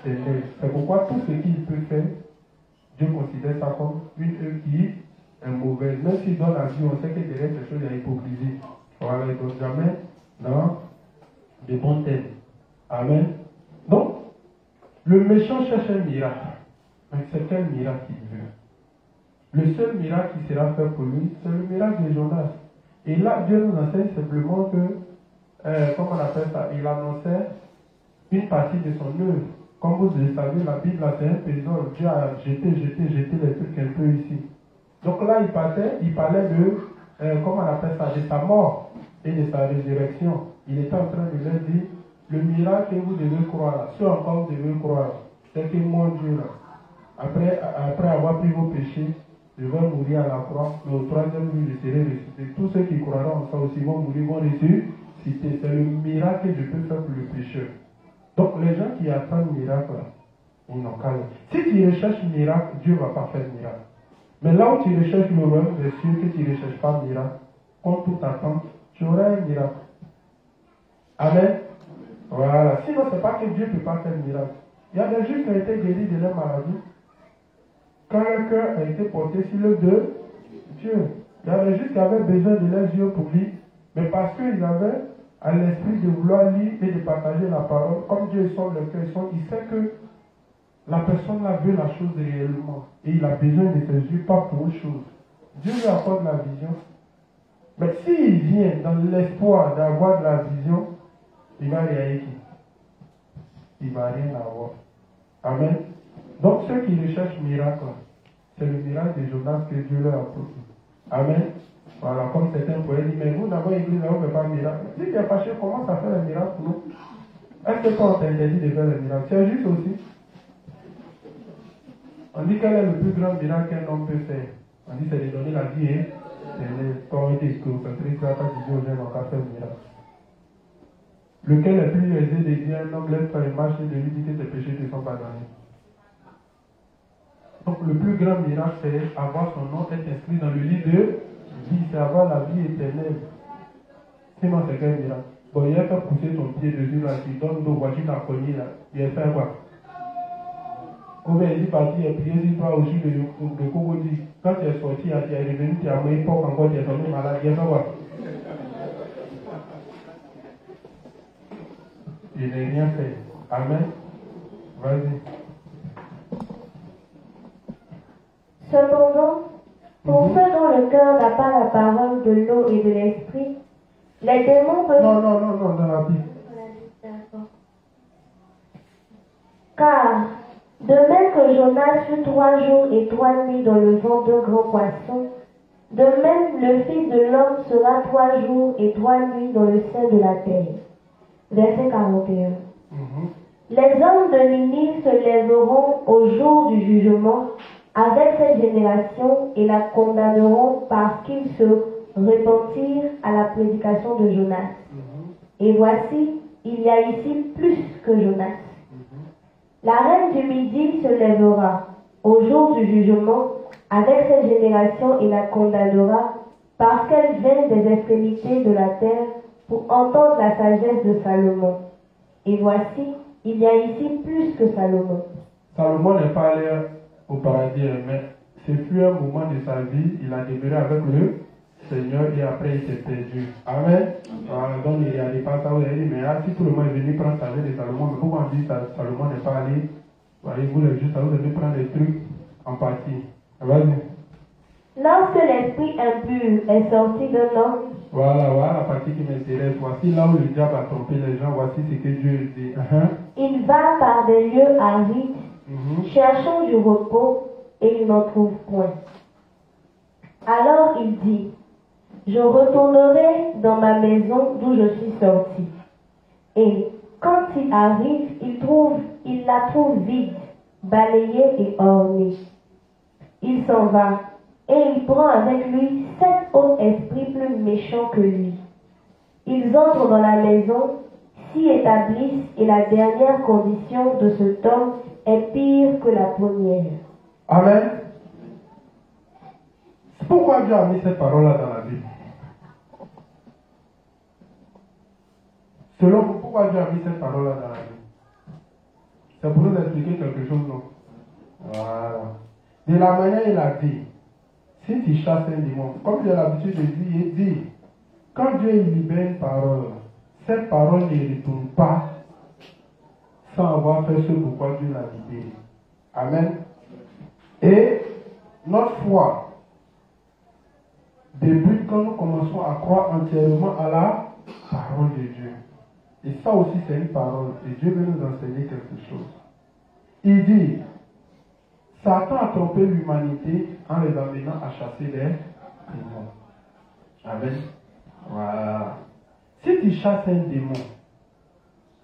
éternelle. C'est pourquoi tout ce qu'il peut faire, Dieu considère ça comme une œuvre qui est mauvaise. Même s'il donne la vie, on sait que derrière ces choses, il y a hypocrisie. Voilà, il ne donne jamais dans de bons termes. Amen. Donc, le méchant cherche un miracle. Mais c'est quel miracle qu'il veut? Le seul miracle qui sera fait pour lui, c'est le miracle de Jonas. Et là, Dieu nous enseigne simplement que, comment on appelle ça, il annonçait une partie de son œuvre. Comme vous le savez, la Bible, c'est un pédole. Dieu a jeté les trucs un peu ici. Donc là, il parlait de, comment on appelle ça, de sa mort et de sa résurrection. Il était en train de leur dire, le miracle que vous devez croire, ce en quoi vous devez croire, c'est que mon Dieu, là, après avoir pris vos péchés, je vais mourir à la croix, mais au 3e jour, je serai ressuscité. Tous ceux qui croiront en ça aussi vont mourir, vont ressusciter. C'est le miracle que je peux faire pour le pécheur. Donc, les gens qui attendent le miracle, ils n'ont qu'à le. Si tu recherches le miracle, Dieu ne va pas faire le miracle. Mais là où tu recherches le royaume des cieux, que tu ne recherches pas le miracle, contre toute attente, tu auras un miracle. Amen. Voilà. Sinon, ce n'est pas que Dieu ne peut pas faire le miracle. Il y a des gens qui ont été guéris de leur maladie quand leur cœur a été porté sur l'œuvre de Dieu. Il y a des gens qui avaient besoin de leurs yeux pour lire, mais parce qu'ils avaient à l'esprit de vouloir lire et de partager la parole, comme Dieu sonde le cœur, il sait que la personne là veut la chose réellement et il a besoin de ses yeux, pas pour autre chose. Dieu lui accorde la vision. Mais s'il vient dans l'espoir d'avoir de la vision, il va réagir. Il ne va rien avoir. Amen. Donc ceux qui recherchent miracle, c'est le miracle de Jonas que Dieu leur a promis. Amen. Voilà, comme certains pourraient dire, mais vous d'abord église, là, vous ne faites pas un miracle. Si tu es fâché, commence à faire un miracle pour nous. Est-ce que quand on t'interdit de faire le miracle, c'est juste aussi? On dit quel est le plus grand miracle qu'un homme peut faire? On dit c'est de donner la vie et quand on dit que vous faites très grave, aux jeunes, on va faire le miracle. Lequel est plus aisé de dire un homme laisse faire une marche et de lui dire que tes péchés te sont pardonnés? Donc le plus grand miracle, c'est avoir son nom être inscrit dans le livre de vie, c'est avoir la vie éternelle. Sinon, c'est quel miracle? Bon, il a fait pousser ton pied dessus, là, tu donnes deux voitures, tu as cogné, là. Il a fait quoi? Combien il est parti, il a prié sur toi au-dessus de Cocody. Quand tu es sorti, tu es revenu, tu as mis porc encore, tu es tombé malade, il a fait quoi? Il n'a rien fait. Amen. Vas-y. Cependant, pour ceux dont le cœur n'a pas la parole de l'eau et de l'esprit, les démons peuvent... Non, dans la Bible. D'accord. Car, de même que Jonas fut 3 jours et 3 nuits dans le ventre d'un grand poisson, de même le Fils de l'homme sera 3 jours et 3 nuits dans le sein de la terre. Verset 41. Les hommes de Ninive se lèveront au jour du jugement avec cette génération et la condamneront parce qu'ils se repentirent à la prédication de Jonas. Et voici, il y a ici plus que Jonas. La reine du Midi se lèvera au jour du jugement avec cette génération et la condamnera parce qu'elle vient des extrémités de la terre pour entendre la sagesse de Salomon. Et voici, il y a ici plus que Salomon. Salomon n'est pas allé au paradis, mais ce fut un moment de sa vie, il a demeuré avec le Seigneur et après il s'est perdu. Amen. Donc il n'y a pas ça, vous avez dit, mais si tout le monde est venu prendre sa vie de Salomon, mais pourquoi on dit que Salomon n'est pas allé? Vous les juste, vous devez prendre des trucs en partie. Vas-y. Lorsque l'esprit impur est sorti d'un homme, voilà la partie qui m'intéresse. Voici là où le diable a trompé les gens. Voici ce que Dieu dit. Il va par des lieux arides, cherchant du repos, et il n'en trouve point. Alors il dit, je retournerai dans ma maison d'où je suis sorti. Et quand il arrive, il la trouve vide, balayée et ornée. Il s'en va, et il prend avec lui 7 autres esprits plus méchants que lui. Ils entrent dans la maison, s'y établissent, et la dernière condition de cet homme est pire que la première. Amen. Pourquoi Dieu a mis cette parole-là dans la Bible? Selon vous, pourquoi Dieu a mis cette parole-là dans la Bible? C'est pour nous expliquer quelque chose, non? Voilà. De la manière il a dit, si tu chasses un démon, comme j'ai l'habitude de dire, il dit, quand Dieu libère une parole, cette parole ne retourne pas sans avoir fait ce pourquoi Dieu l'a libéré. Amen. Et notre foi débute quand nous commençons à croire entièrement à la parole de Dieu. Et ça aussi c'est une parole. Et Dieu veut nous enseigner quelque chose. Il dit, Satan a trompé l'humanité en les amenant à chasser les démons. Amen. Voilà. Si tu chasses un démon,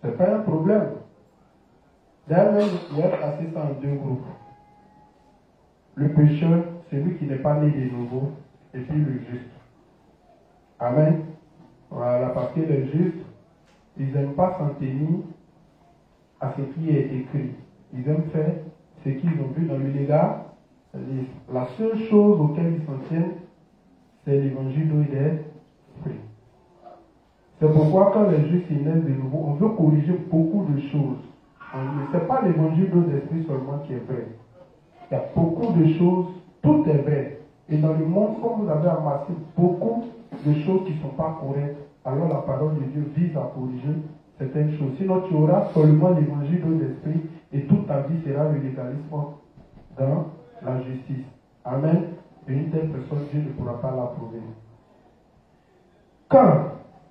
ce n'est pas un problème. D'ailleurs, il y a passé ça en 2 groupes. Le pécheur, celui qui n'est pas né de nouveau, et puis le juste. Amen. Voilà, parce que les justes, ils n'aiment pas s'en tenir à ce qui est écrit. Ils aiment faire ce qu'ils ont vu dans le légat. La seule chose auquel ils s'en tiennent, c'est l'évangile d'eau et d'esprit. C'est pourquoi quand les justes naissent de nouveau, on veut corriger beaucoup de choses. Ce n'est pas l'évangile d'eau et d'esprit seulement qui est vrai. Il y a beaucoup de choses, tout est vrai. Et dans le monde, comme vous avez amassé beaucoup de choses qui ne sont pas correctes, alors la parole de Dieu vise à corriger certaines choses. Sinon, tu auras seulement l'évangile d'eau et d'esprit et toute ta vie sera le légalisme dans la justice. Amen. Et une telle personne, Dieu ne pourra pas l'approuver. Quand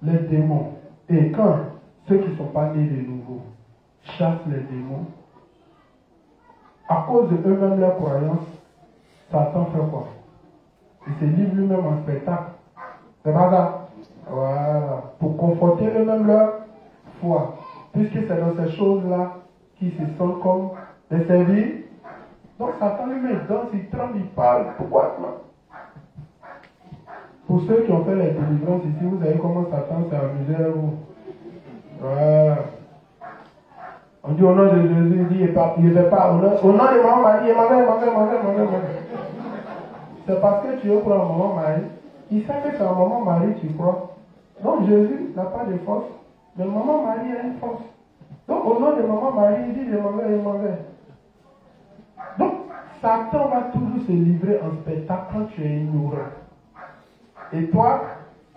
les démons et quand ceux qui ne sont pas nés de nouveau chassent les démons, à cause de eux-mêmes leurs croyances, Satan fait quoi? Il se livre lui-même en spectacle. C'est pas ça? Voilà. Pour conforter eux-mêmes leur foi. Puisque c'est dans ces choses-là qu'ils se sentent comme des services. Donc Satan lui-même danse, il tremble, il parle. Pourquoi? Pour ceux qui ont fait les délivrances ici, vous savez comment Satan s'est amusé à vous. Voilà. On dit au nom de Jésus, il dit, il ne veut pas. Au nom de maman Marie, il m'a. C'est parce que tu es pour la maman Marie, il sait que c'est un maman Marie, tu crois. Donc Jésus n'a pas de force, mais maman Marie a une force. Donc au nom de maman Marie, il dit je m'en vais, il m'en vais. Donc Satan va toujours se livrer en spectacle quand tu es ignorant. Et toi,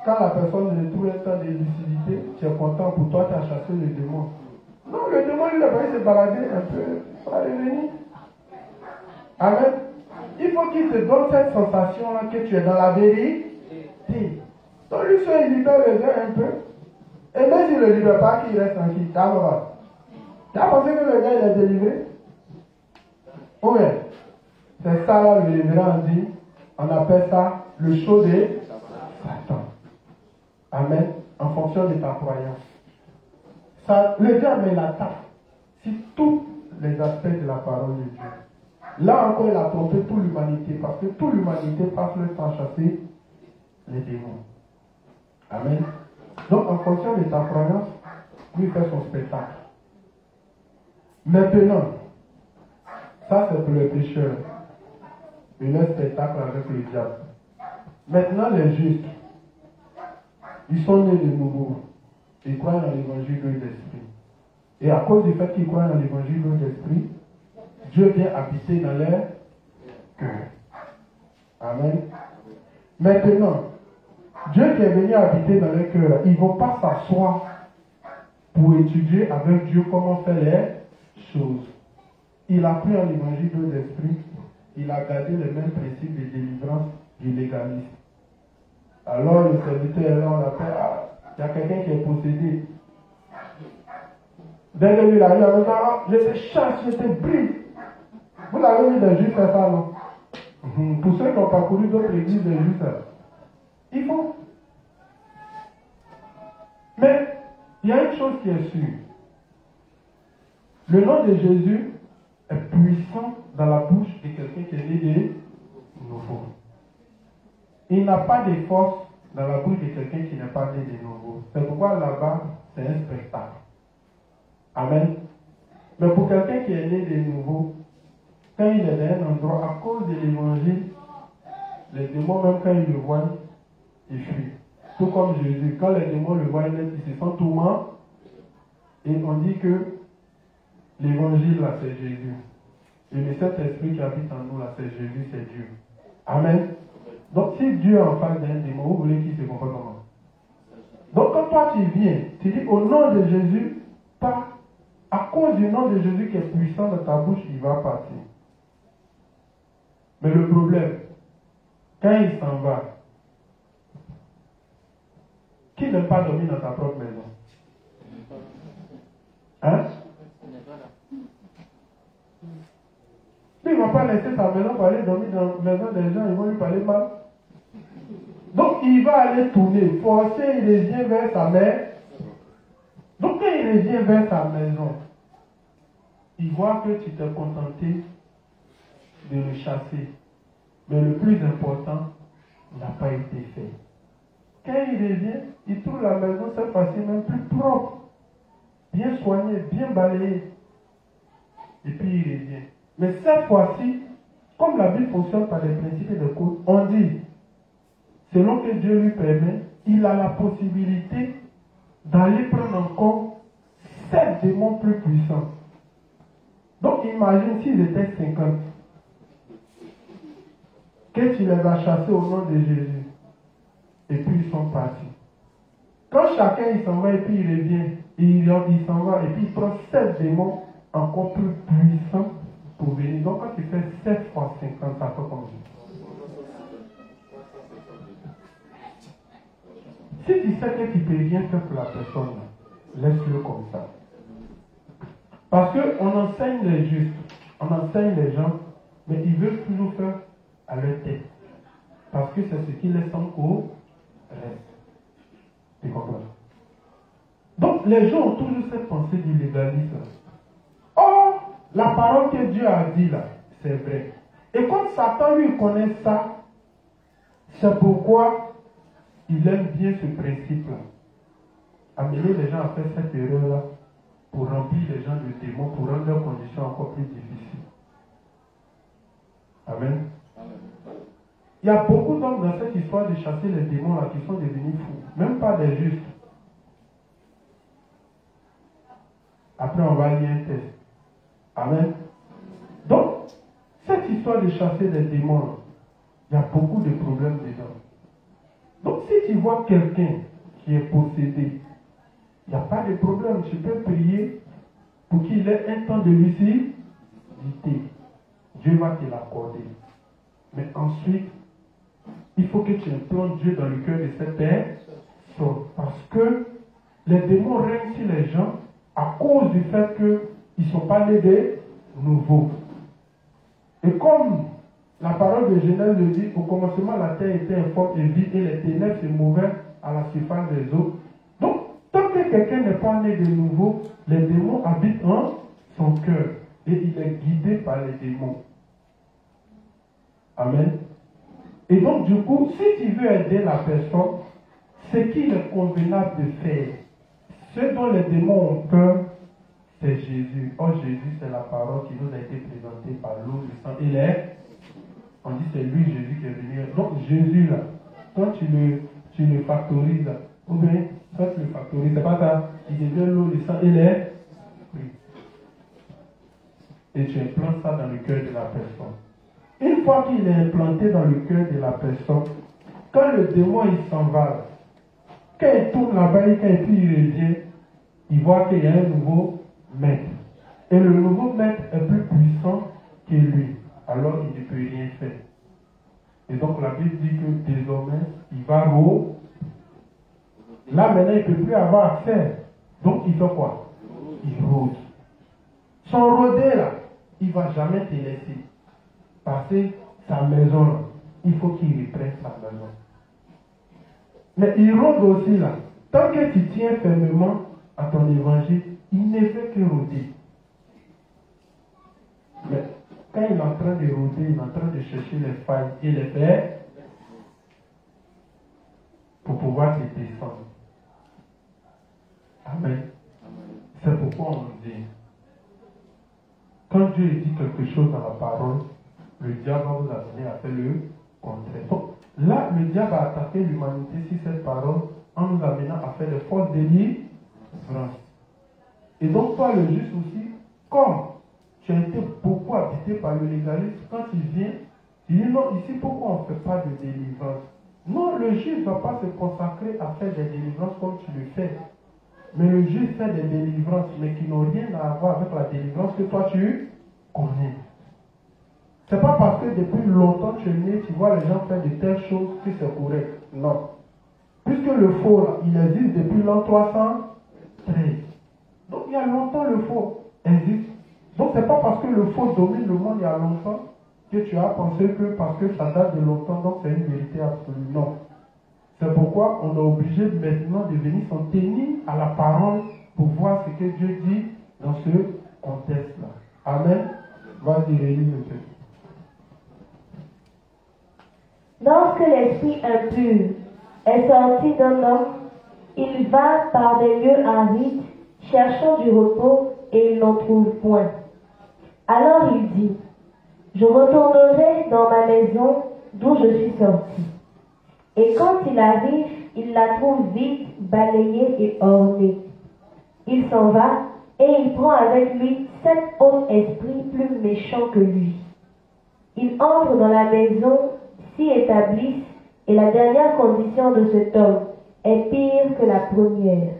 quand la personne ne trouve un temps de lucidité, tu es content pour toi, tu as chassé le démon. Non, le démon, il va se balader un peu, il va revenir. Amen. Il faut qu'il te donne cette sensation-là que tu es dans la vérité. Donc lui seul, il libère les gars un peu. Et même s'il ne le libère pas, qu'il reste tranquille. Tu as pensé que le gars, il est délivré? Oui. C'est ça là, le révérend dit. On appelle ça le show de Satan. Amen. En fonction de ta croyance. Ça, le diable, il attaque sur tous les aspects de la parole de Dieu. Là encore, il a trompé toute l'humanité parce que toute l'humanité passe le temps à chasser les démons. Amen. Donc, en fonction de ta croyance, lui fait son spectacle. Maintenant, ça c'est pour les pécheurs. Et leur spectacle avec le diable. Maintenant, les justes, ils sont nés de nouveau. Ils croient dans l'évangile de l'esprit. Et à cause du fait qu'ils croient dans l'évangile de l'esprit, Dieu vient habiter dans leur cœur. Amen. Maintenant, Dieu qui est venu habiter dans leur cœur, ils ne vont pas s'asseoir pour étudier avec Dieu comment faire les choses. Il a pris en l'évangile de l'esprit, il a gardé les mêmes principes de délivrance du légalisme. Alors le serviteur là, on l'appelle, il y a quelqu'un qui est possédé. Dès que lui, il a dit, je te chasse, je te brise. Vous l'avez vu des juifs faire ça, non? Pour ceux qui ont parcouru d'autres églises des juifs, il faut. Mais il y a une chose qui est sûre. Le nom de Jésus est puissant dans la bouche de quelqu'un qui est né de nouveau. Il n'a pas de force dans la bouche de quelqu'un qui n'est pas né de nouveau. C'est pourquoi là-bas, c'est un spectacle. Amen. Mais pour quelqu'un qui est né de nouveau, quand il est dans un endroit, à cause de l'évangile, les démons, même quand ils le voient, ils fuient. Tout comme Jésus, quand les démons le voient, ils se sentent tourmentés. Et on dit que l'évangile, là, c'est Jésus. Et le Saint-Esprit qui habite en nous, là, c'est Jésus, c'est Dieu. Amen. Donc, si Dieu est en face d'un démon, vous voulez qu'il se comporte comment? Donc, quand toi tu viens, tu dis au nom de Jésus, pas à cause du nom de Jésus qui est puissant dans ta bouche, il va partir. Mais le problème, quand il s'en va, qui n'aime pas dormir dans sa propre maison? Hein? Lui, il ne va pas laisser sa maison pour aller dormir dans la maison des gens, ils vont lui parler mal. Donc, il va aller tourner, forcer, il revient vers sa mère. Donc, quand il revient vers sa maison, il voit que tu t'es contenté de le chasser. Mais le plus important n'a pas été fait. Quand il revient, il trouve la maison cette fois-ci même plus propre, bien soignée, bien balayée. Et puis il revient. Mais cette fois-ci, comme la Bible fonctionne par les principes de code, on dit, selon que Dieu lui permet, il a la possibilité d'aller prendre encore 7 démons plus puissants. Donc imagine s'ils étaient 50, que tu les as chassés au nom de Jésus, et puis ils sont partis. Quand chacun il s'en va et puis il revient, il s'en va et puis il prend 7 démons encore plus puissants pour venir. Donc quand tu fais 7 fois 50, ça fait combien? Si tu sais que tu ne peux rien faire pour la personne, laisse-le comme ça. Parce qu'on enseigne les justes, on enseigne les gens, mais ils veulent toujours faire à leur tête. Parce que c'est ce qui les semble au reste. Tu comprends? Donc les gens ont toujours cette pensée du légalisme. Or, la parole que Dieu a dit là, c'est vrai. Et comme Satan lui connaît ça, c'est pourquoi il aime bien ce principe-là. Amener les gens à faire cette erreur-là pour remplir les gens de démons, pour rendre leurs conditions encore plus difficiles. Amen. Il y a beaucoup d'hommes dans cette histoire de chasser les démons là qui sont devenus fous, même pas des justes. Après, on va lire un test. Amen. Donc, cette histoire de chasser les démons, là, il y a beaucoup de problèmes dedans. Donc, si tu vois quelqu'un qui est possédé, il n'y a pas de problème. Tu peux prier pour qu'il ait un temps de lucidité. Dieu va te l'accorder. Mais ensuite, il faut que tu implantes Dieu dans le cœur de cette personne. Parce que les démons règnent sur les gens à cause du fait qu'ils ne sont pas nés de nouveau. Et comme la parole de Genèse le dit, au commencement la terre était informe et vide et les ténèbres se mouvaient à la surface des eaux. Donc, tant que quelqu'un n'est pas né de nouveau, les démons habitent en son cœur et il est guidé par les démons. Amen. Et donc, du coup, si tu veux aider la personne, ce qu'il est convenable de faire, ce dont les démons ont peur, c'est Jésus. Oh, Jésus, c'est la parole qui nous a été présentée par l'eau, le sang et l'air. On dit c'est lui, Jésus, qui est venu. Donc, Jésus, là, quand tu le factorises, là, ou bien, quand tu le factorises, c'est pas ça, il devient l'eau, le sang et l'air. Oui. Et tu implantes ça dans le cœur de la personne. Une fois qu'il est implanté dans le cœur de la personne, quand le démon il s'en va, quand il tourne là-bas et quand il revient, il voit qu'il y a un nouveau maître. Et le nouveau maître est plus puissant que lui. Alors il ne peut rien faire. Et donc la Bible dit que désormais, il va rôder. Là maintenant, il ne peut plus avoir accès. Donc il fait quoi? Il rôde. Son rôder là, il ne va jamais te laisser passer sa maison là. Il faut qu'il reprenne sa maison. Mais il rôde aussi là. Tant que tu tiens fermement à ton évangile, il ne fait que rôder. Mais quand il est en train de rôder, il est en train de chercher les failles et les faire pour pouvoir te descendre. Amen. C'est pourquoi on dit, quand Dieu dit quelque chose dans la parole, le diable va vous amener à faire le contraire. Donc, là, le diable a attaqué l'humanité sur cette parole en nous amenant à faire des fausses délivrances. Et donc, toi, le juste aussi, comme tu as été beaucoup habité par le légalisme, quand il vient, il dit non, ici, pourquoi on ne fait pas de délivrance? Non, le juif ne va pas se consacrer à faire des délivrances comme tu le fais. Mais le juif fait des délivrances, mais qui n'ont rien à voir avec la délivrance que toi tu connais. C'est pas parce que depuis longtemps tu es né, tu vois les gens faire de telles choses que c'est correct. Non. Puisque le faux, là, il existe depuis l'an 313. Donc il y a longtemps le faux existe. Donc c'est pas parce que le faux domine le monde il y a longtemps que tu as pensé que parce que ça date de longtemps, donc c'est une vérité absolue. Non. C'est pourquoi on est obligé maintenant de venir s'en tenir à la parole pour voir ce que Dieu dit dans ce contexte-là. Amen. Vas-y, relis un peu. Lorsque l'esprit impur est sorti d'un homme, il va par des lieux arides, cherchant du repos, et il n'en trouve point. Alors il dit, je retournerai dans ma maison d'où je suis sorti. Et quand il arrive, il la trouve vide, balayée et ornée. Il s'en va et il prend avec lui 7 autres esprits plus méchants que lui. Ils entrent dans la maison, s'y établissent, et la dernière condition de cet homme est pire que la première.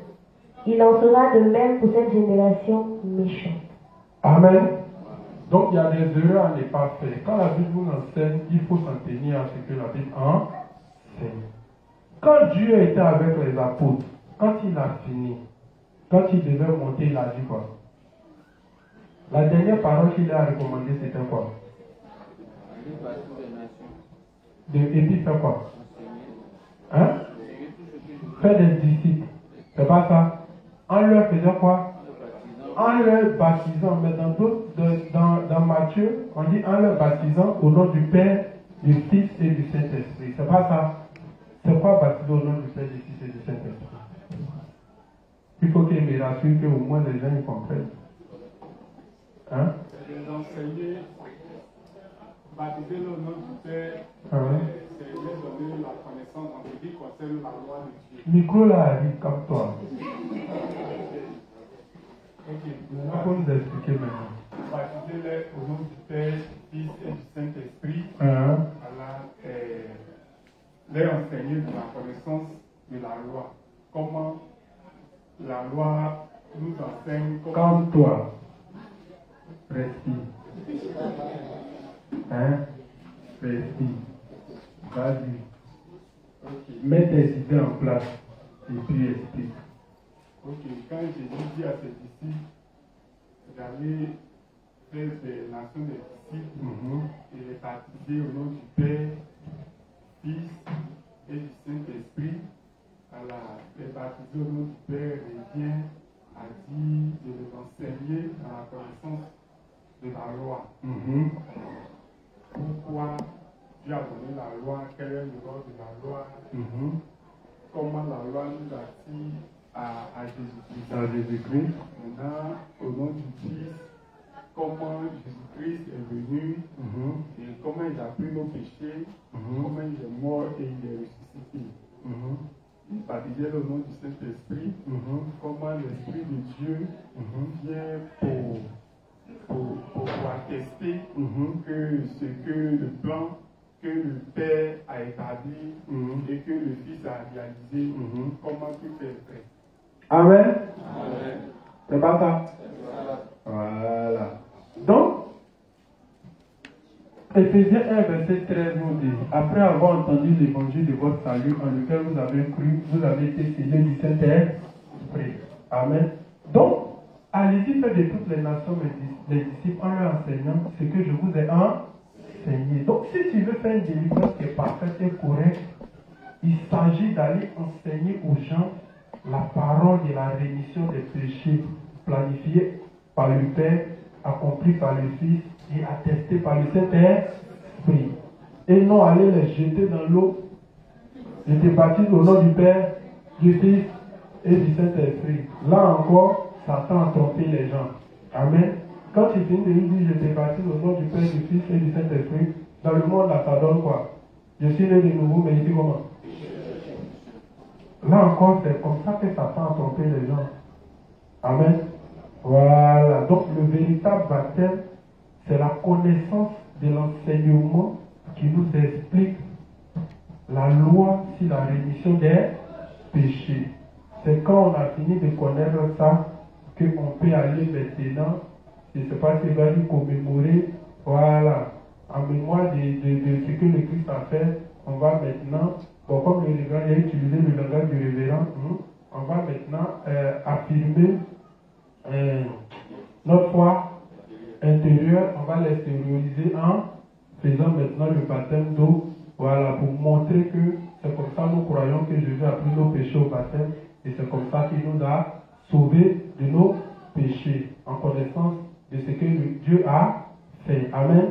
Il en sera de même pour cette génération méchante. Amen. Donc il y a des erreurs à ne pas faire. Quand la Bible vous enseigne, il faut s'en tenir à ce que la Bible enseigne. Quand Dieu était avec les apôtres, quand il a fini, quand il devait monter, il a dit quoi? La dernière parole qu'il a recommandée, c'était quoi? Et puis faire quoi? Hein? Faire des disciples. C'est pas ça? En leur faisant quoi? En leur baptisant. Mais dans Matthieu, on dit en leur baptisant au nom du Père, du Fils et du Saint-Esprit. C'est pas ça? C'est quoi baptiser au nom du Père, du Fils et du Saint-Esprit? Il faut qu'il me rassure qu'au moins les gens y comprennent. Hein? Enseigner, baptiser le nom du Père, Ah ouais. du concerne la loi de Dieu. Micro là arrive comme toi. Ok. Il faut nous expliquer maintenant. Baptisez-les au nom du Père, du Fils et du Saint-Esprit. Hein? Les enseigner de la connaissance de la loi. Comment la loi nous enseigne. Comme toi. Précis. Hein? Précis. Vas-y. Ok. Mets tes idées en place et puis explique. Ok. Quand Jésus dit à ses disciples d'aller faire des nations des disciples et les baptiser au nom du Père, Fils et du Saint-Esprit, les baptiser au nom du Père revient à dire de les enseigner dans la connaissance de la loi. Pourquoi Dieu a donné la loi, quel est le rôle de la loi, comment la loi nous attire à Jésus-Christ. À Jésus-Christ. Maintenant, au nom du Fils, comment Jésus-Christ est venu et comment il a pris nos péchés, comment il est mort et il est ressuscité. Il baptisait au nom du Saint-Esprit, comment l'Esprit de Dieu vient pour attester que ce que le plan que le Père a établi et que le Fils a réalisé, comment tout est fait. Amen. C'est pas ça? Voilà. Donc, Éphésiens 1, verset 13 nous dit, après avoir entendu l'évangile de votre salut en lequel vous avez cru, vous avez été scellés du Saint-Esprit. Amen. Donc, allez-y faire de toutes les nations les disciples en leur enseignant ce que je vous ai enseigné. Donc, si tu veux faire une délivrance qui est parfaite et correcte, il s'agit d'aller enseigner aux gens la parole de la rémission des péchés planifiée par le Père, accomplie par le Fils et attestée par le Saint-Esprit. Et non aller les jeter dans l'eau. Je te baptise au nom du Père, du Fils et du Saint-Esprit. Là encore, Satan a trompé les gens. Amen. Quand tu finis de lui dire je te baptise au nom du Père, du Fils et du Saint-Esprit, dans le monde là, ça donne quoi? Je suis né de nouveau, mais ici comment? Là encore, c'est comme ça que Satan a trompé les gens. Amen. Voilà. Donc, le véritable baptême, c'est la connaissance de l'enseignement qui nous explique la loi sur la rémission des péchés. C'est quand on a fini de connaître ça qu'on peut aller maintenant, je ne sais pas si on va nous commémorer, voilà, en mémoire de ce que le Christ a fait, on va maintenant. Bon, comme le révérend a utilisé le langage du révérend, on va maintenant affirmer notre foi intérieure, on va l'extérioriser en faisant maintenant le baptême d'eau, voilà, pour montrer que c'est comme ça nous croyons que Jésus a pris nos péchés au baptême et c'est comme ça qu'il nous a sauvés de nos péchés, en connaissance de ce que Dieu a fait. Amen.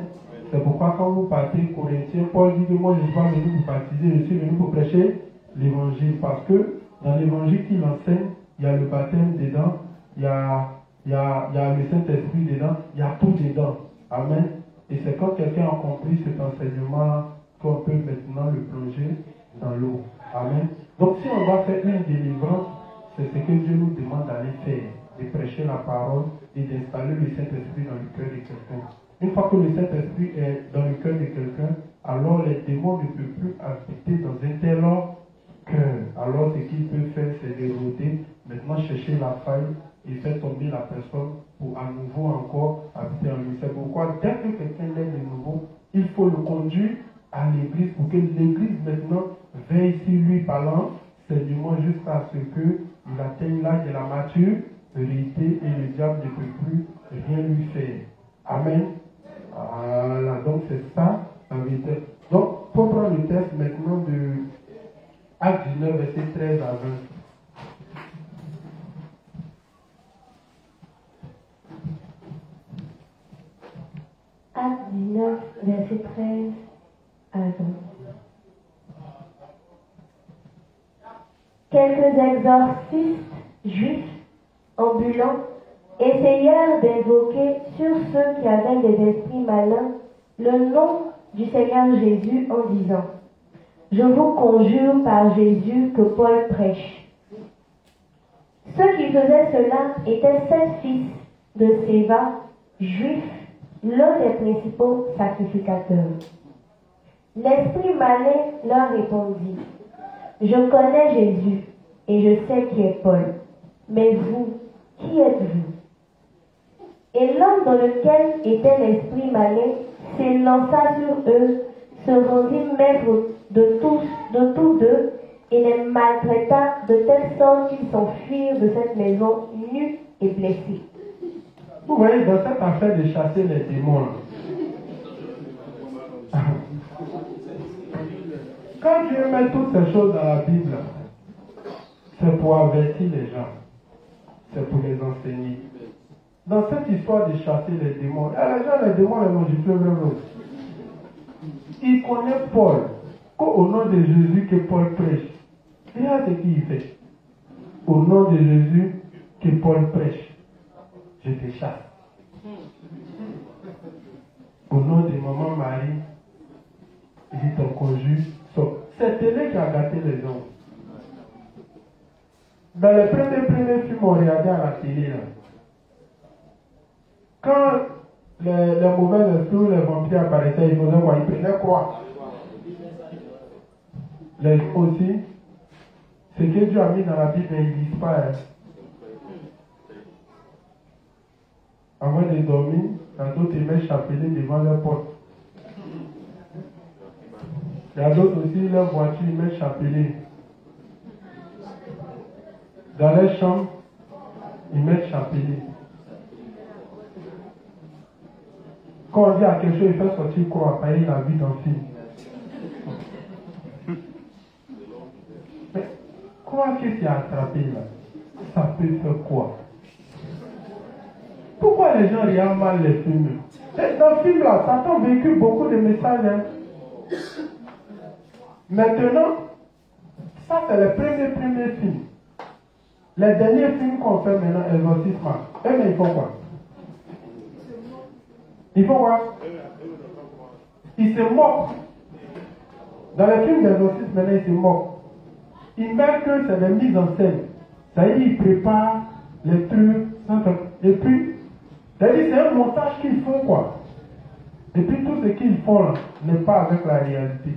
C'est pourquoi quand vous partez Corinthiens, Paul dit que moi je ne suis pas venu vous baptiser, je suis venu pour prêcher l'évangile. Parce que dans l'évangile qu'il enseigne, il y a le baptême dedans, il y a le Saint-Esprit dedans, il y a tout dedans. Amen. Et c'est quand quelqu'un a compris cet enseignement qu'on peut maintenant le plonger dans l'eau. Amen. Donc si on va faire une délivrance, c'est ce que Dieu nous demande d'aller faire, de prêcher la parole et d'installer le Saint-Esprit dans le cœur de quelqu'un. Une fois que le Saint-Esprit est dans le cœur de quelqu'un, alors les démons ne peuvent plus habiter dans un tel cœur. Alors ce qu'il peut faire, c'est déroder, maintenant chercher la faille et faire tomber la personne pour à nouveau encore habiter en lui. C'est pourquoi dès que quelqu'un naît de nouveau, il faut le conduire à l'église pour que l'église maintenant veille sur lui parlant seulement jusqu'à ce qu'il atteigne l'âge de la maturité et le diable ne peut plus rien lui faire. Amen. Voilà, donc c'est ça la vérité. Donc, pour prendre le texte maintenant de Acte 19, verset 13 à 20. Acte 19, verset 13 à 20. Quelques exorcistes juifs ambulants essayèrent d'invoquer sur ceux qui avaient des esprits malins le nom du Seigneur Jésus en disant: je vous conjure par Jésus que Paul prêche. Ceux qui faisaient cela étaient 7 fils de Séva, juifs, l'un des principaux sacrificateurs. L'esprit malin leur répondit, je connais Jésus et je sais qui est Paul, mais vous, qui êtes-vous? Et l'homme dans lequel était l'esprit malin s'élança sur eux, se rendit maître de tous deux, et les maltraita de telle sorte qu'ils s'enfuirent de cette maison nus et blessés. Vous voyez, dans cette affaire de chasser les démons, quand Dieu met toutes ces choses dans la Bible, c'est pour avertir les gens, c'est pour les enseigner. Dans cette histoire de chasser les démons, les démons, les noms du fleuve rose. Il connaît Paul, qu'au nom de Jésus que Paul prêche. Et là, c'est qui il fait. Au nom de Jésus que Paul prêche, je te chasse. Au nom de maman Marie, il dit ton conjure, sauf. C'est télé qui a gâté les hommes. Dans les premiers films, on regardait à la télé, là. Quand les mauvais esprits ou les vampires apparaissaient, ils faisaient quoi? Ils prenaient croix. Les aussi, ce que Dieu a mis dans la Bible, ils disent pas. Avant de dormir, il y a d'autres qui mettent chapelet devant leur porte. Il y a d'autres aussi, leur voiture, ils mettent chapelet. Dans les chambres, ils mettent chapelet. Quand on dit à quelque chose, il fait sortir croix, payer la vie d'un film. Mais quoi que tu as attrapé là, ça peut faire quoi? Pourquoi les gens regardent mal les films? Dans le film là, Satan véhicule beaucoup de messages. Hein. Maintenant, ça c'est le premier film. Les derniers films qu'on fait maintenant, exorcisme. Mais ils font quoi? Ils font quoi? Ils se moquent. Dans les films d'exorcisme, maintenant, ils se moquent. Ils mettent que c'est des mises en scène. C'est-à-dire, ils préparent les trucs. Et puis, c'est-à-dire, c'est un montage qu'ils font, quoi. Et puis, tout ce qu'ils font là n'est pas avec la réalité.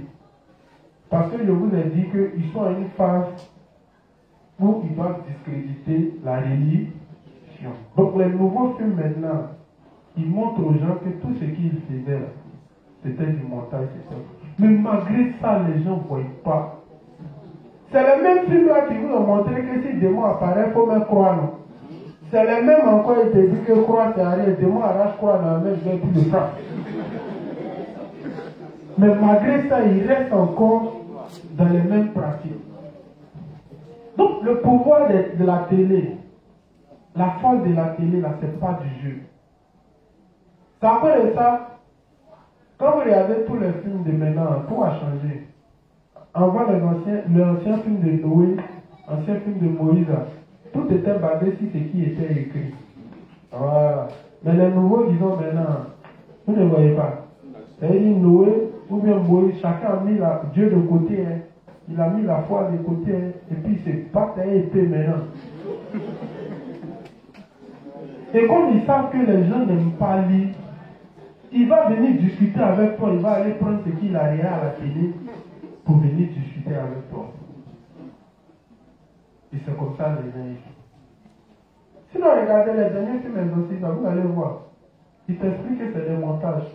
Parce que je vous ai dit qu'ils sont à une phase où ils doivent discréditer la religion. Donc, les nouveaux films maintenant, ils montrent aux gens que tout ce qu'ils faisaient là, c'était du montage, etc. Mais malgré ça, les gens ne voient pas. C'est le même film là qui vous a montré que si le démon apparaît, il faut même croire, non? C'est le même encore, il te dit que croire c'est rien, le démon arrache croire dans la main, je vais plus le frappe. Mais malgré ça, il reste encore dans les mêmes pratiques. Donc, le pouvoir de la télé, la force de la télé, là, c'est pas du jeu. C'est à cause de ça, quand vous regardez tous les films de maintenant, tout a changé. On voit l'ancien film de Noé, l'ancien film de Moïse, tout était basé sur ce qui était écrit. Voilà. Mais les nouveaux, disons maintenant, vous ne voyez pas. C'est-à-dire Noé ou bien Moïse, chacun a mis Dieu de côté. Hein. Il a mis la foi de côté. Hein. Et puis il se bat et épée maintenant. Et comme ils savent que les gens n'aiment pas lire, il va venir discuter avec toi, il va aller prendre ce qu'il a regardé à la télé pour venir discuter avec toi. Et c'est comme ça les gens. Sinon, regardez les derniers films exorcistes, vous allez voir. Ils t'expliquent que c'est des montages.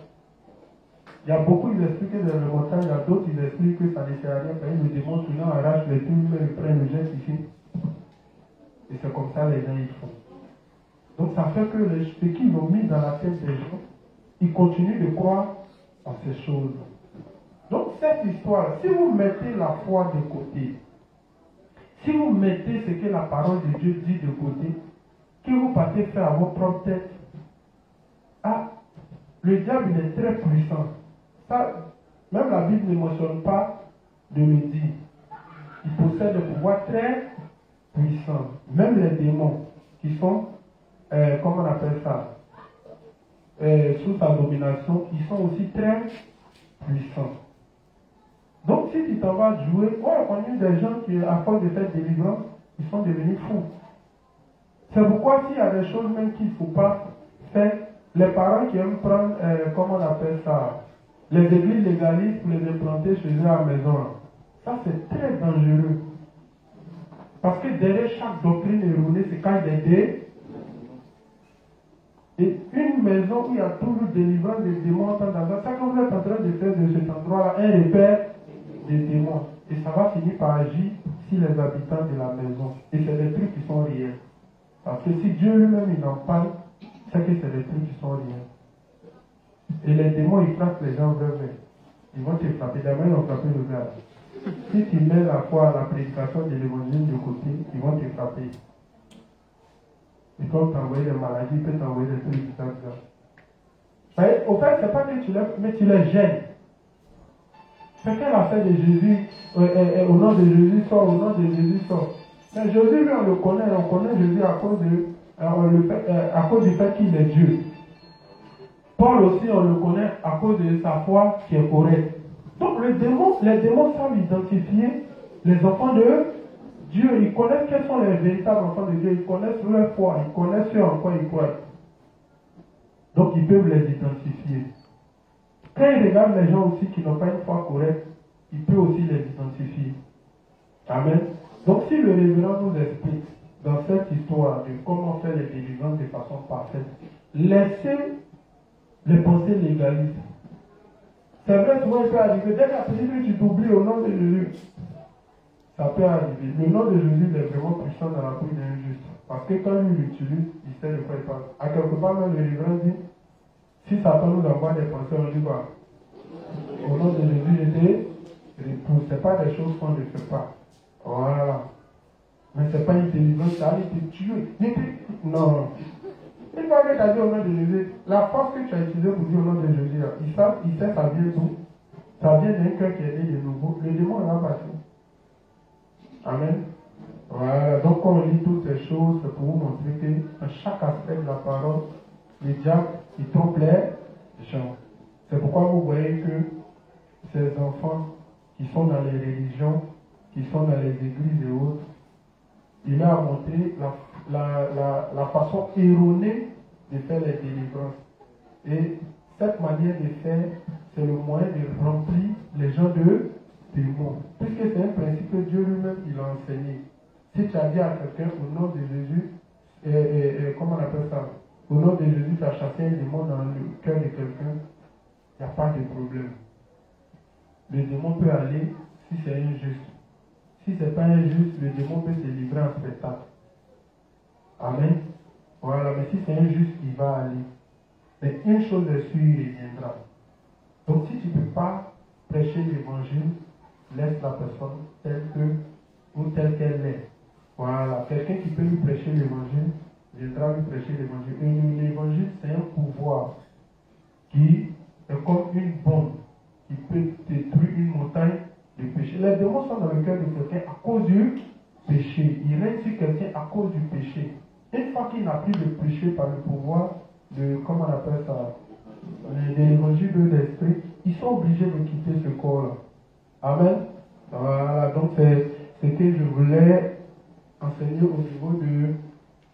Il y a beaucoup qui expliquent que c'est des montages, il y a d'autres qui expliquent que ça ne sert à rien. Quand ils le démontrent, ils arrachent les trucs, ils prennent le geste ici. Et c'est comme ça les gens ils font. Donc ça fait que ce qu'ils ont mis dans la tête des gens, ils continuent de croire en ces choses. Donc cette histoire, si vous mettez la foi de côté, si vous mettez ce que la parole de Dieu dit de côté, que vous partez faire à votre propre tête, le diable il est très puissant. Ça, même la Bible ne mentionne pas de le dire. Il possède des pouvoirs très puissants. Même les démons qui sont, comment on appelle ça, sous sa domination, ils sont aussi très puissants. Donc si tu t'en vas jouer, on a connu des gens qui, à force de faire délivrance, ils sont devenus fous. C'est pourquoi s'il y a des choses même qu'il ne faut pas faire, les parents qui aiment prendre, comment on appelle ça, les églises légalistes pour les implanter chez eux à la maison, ça c'est très dangereux. Parce que derrière chaque doctrine erronée, c'est quand il y a des... Et une maison où il y a toujours délivrance des démons, c'est que vous êtes en train de faire de cet endroit-là un repère des démons. Et ça va finir par agir sur les habitants de la maison. Et c'est des trucs qui sont réels. Parce que si Dieu lui-même il en parle, c'est que c'est des trucs qui sont réels. Et les démons, ils frappent les gens vers eux. Ils vont te frapper. D'abord, ils vont frapper le gars. Si tu mets la foi à la prédication de l'évangile de côté, ils vont te frapper. Ils peuvent t'envoyer des maladies, ils peuvent t'envoyer des trucs, ça. Au fait, c'est pas que tu les, mais tu les gênes. C'est qu'elle a fait de Jésus, au nom de Jésus sort, au nom de Jésus sort. Mais Jésus, lui, on connaît Jésus à cause du fait qu'il est Dieu. Paul aussi, on le connaît à cause de sa foi qui est correcte. Donc les démons savent identifier les enfants de Dieu. Ils connaissent quels sont les véritables enfants de Dieu. Ils connaissent leur foi. Ils connaissent ce en quoi ils croient. Donc ils peuvent les identifier. Quand ils regardent les gens aussi qui n'ont pas une foi correcte, ils peuvent aussi les identifier. Amen. Donc si le révérend nous explique dans cette histoire de comment faire les délivrances de façon parfaite, laissez les pensées légalistes. C'est vrai, souvent il peut arriver. Dès qu'à petit tu t'oublies au nom de Jésus. Ça peut arriver. Le nom de Jésus est vraiment puissant dans la bouche d'un juste. Parce que quand lui l'utilise, il sait de quoi il parle. À quelque part, même le livre dit, si Satan nous envoie des pensées, on dit quoi? Au nom de Jésus, je te repousse. Ce n'est pas des choses qu'on ne fait pas. Voilà. Mais ce n'est pas une délivrance, ça allait te tuer. Non. Une fois que tu as dit au nom de Jésus, la force que tu as utilisée pour dire au nom de Jésus, il sait ça vient d'où? Ça vient d'un cœur qui est né de nouveau. Le démon est là parti. Amen. Voilà. Donc quand on lit toutes ces choses, c'est pour vous montrer que dans chaque aspect de la parole, le diable, il trompe les gens. C'est pourquoi vous voyez que ces enfants qui sont dans les religions, qui sont dans les églises et autres, il a montré la façon erronée de faire les délivrances. Et cette manière de faire, c'est le moyen de remplir les gens de démons. Puisque c'est un principe que Dieu lui-même il a enseigné. Si tu as dit à quelqu'un au nom de Jésus, comment on appelle ça? Au nom de Jésus, tu as chassé un démon dans le cœur de quelqu'un, il n'y a pas de problème. Le démon peut aller si c'est injuste. Si ce n'est pas injuste, le démon peut se livrer en spectacle. Amen. Voilà, mais si c'est injuste, il va aller. Mais une chose est sûre, il viendra. Donc si tu ne peux pas prêcher l'évangile, laisse la personne telle que ou telle qu'elle est. Voilà, quelqu'un qui peut lui prêcher l'évangile, viendra lui prêcher l'évangile. Et l'évangile, c'est un pouvoir qui est comme une bombe qui peut détruire une montagne de péché. Les démons sont dans le cœur de quelqu'un à cause du péché. Ils règnent sur quelqu'un à cause du péché. Une fois qu'il n'a plus de péché par le pouvoir de, comment on appelle ça, de l'évangile de l'esprit, ils sont obligés de quitter ce corps-là. Amen. Voilà, donc c'est ce que je voulais enseigner au niveau de,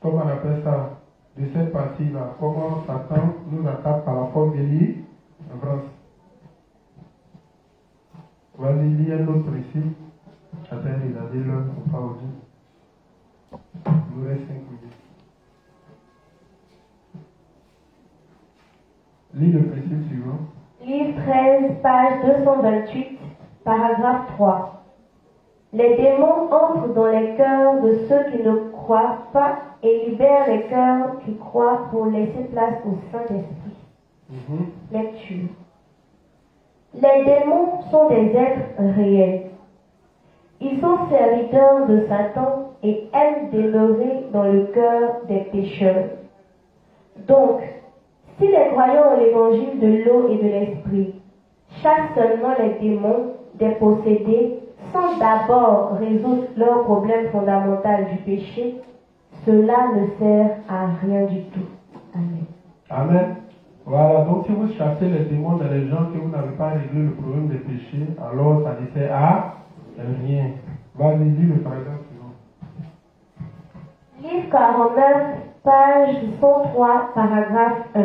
comment on appelle ça, de cette partie-là. Comment Satan nous attaque par la force de l'ignorance. Vas-y, lis un autre ici. Attends, regardez l'heure, on va au dit. Il nous reste 5 minutes. Lis le principe suivant. Livre 13, page 228, paragraphe 3. Les démons entrent dans les cœurs de ceux qui ne croient pas et libèrent les cœurs qui croient pour laisser place au Saint-Esprit. Lecture. Les démons sont des êtres réels. Ils sont serviteurs de Satan et aiment demeurer dans le cœur des pécheurs. Donc, si les croyants en l'évangile de l'eau et de l'esprit chassent seulement les démons des possédés sans d'abord résoudre leur problème fondamental du péché, cela ne sert à rien du tout. Amen. Amen. Voilà, donc si vous chassez les démons dans les gens que vous n'avez pas réglé le problème des péchés, alors ça ne sert à rien. Vas-y, lis le paragraphe suivant. Livre 49, page 103, paragraphe 1.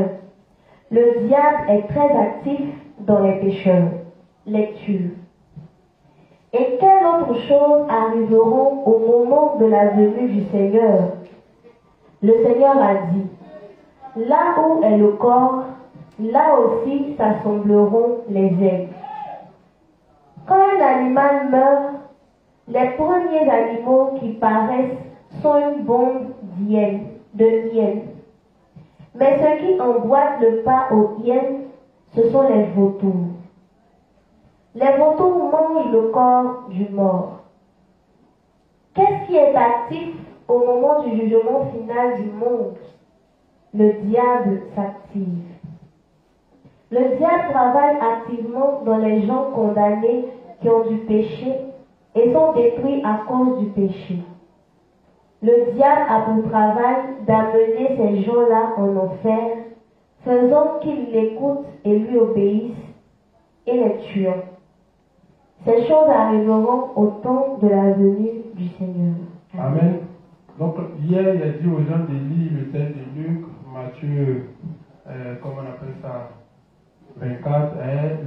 Le diable est très actif dans les pécheurs. Lecture. Et quelles autres choses arriveront au moment de la venue du Seigneur? Le Seigneur a dit, là où est le corps, là aussi s'assembleront les aigles. Quand un animal meurt, les premiers animaux qui paraissent sont une bombe de hyènes. Mais ceux qui emboîtent le pas aux hyènes, ce sont les vautours. Les vautours mangent le corps du mort. Qu'est-ce qui est actif au moment du jugement final du monde? Le diable s'active. Le diable travaille activement dans les gens condamnés qui ont du péché et sont détruits à cause du péché. Le diable a pour travail d'amener ces gens-là en enfer, faisant qu'ils l'écoutent et lui obéissent, et les tuant. Ces choses arriveront au temps de la venue du Seigneur. Amen. Donc, hier, il a dit aux gens de lire le texte de Luc, Matthieu, comment on appelle ça, 24,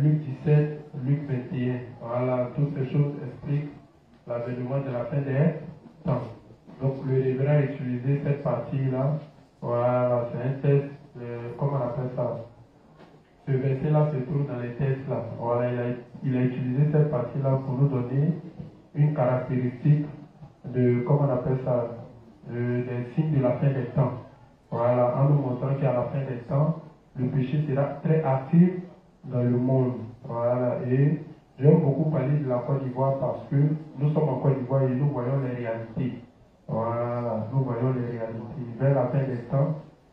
Luc 17, Luc 21. Voilà, toutes ces choses expliquent l'avènement de la fin des temps. Donc, le révérend a utilisé cette partie-là. Voilà, c'est un texte, comment on appelle ça? Ce verset-là se trouve dans les textes là. Voilà, il a utilisé cette partie-là pour nous donner une caractéristique de, comment on appelle ça, des signes de la fin des temps. Voilà, en nous montrant qu'à la fin des temps, le péché sera très actif dans le monde. Voilà, et j'aime beaucoup parler de la Côte d'Ivoire parce que nous sommes en Côte d'Ivoire et nous voyons les réalités. Voilà, nous voyons les réalités. Vers la fin des temps,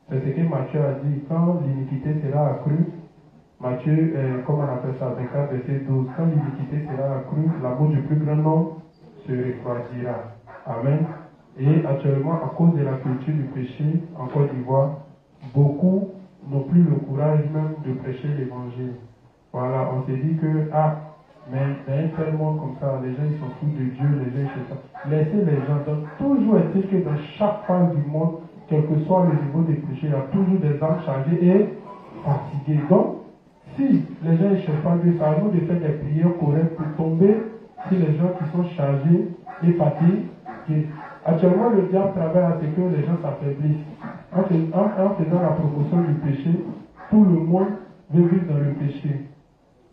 c'est ce que Matthieu a dit, quand l'iniquité sera accrue, Matthieu, comment on appelle ça, 24, verset 12, quand l'iniquité sera accrue, l'amour du plus grand nombre se refroidira. Amen. Et actuellement, à cause de la culture du péché en Côte d'Ivoire, beaucoup n'ont plus le courage même de prêcher l'évangile. Voilà, on s'est dit que, mais dans un tel monde comme ça, les gens ils s'en foutent de Dieu, les gens ils ça. Laissez les gens. Donc, toujours est-il que dans chaque phase du monde, quel que soit le niveau des péchés, il y a toujours des âmes chargées et fatiguées. Donc, si les gens ne cherchent pas Dieu, c'est à nous de faire des prières correctes pour tomber sur les gens qui sont chargés et fatigués. Actuellement, le diable travaille à ce que les gens s'affaiblissent. En faisant la promotion du péché, tout le monde veut vivre dans le péché.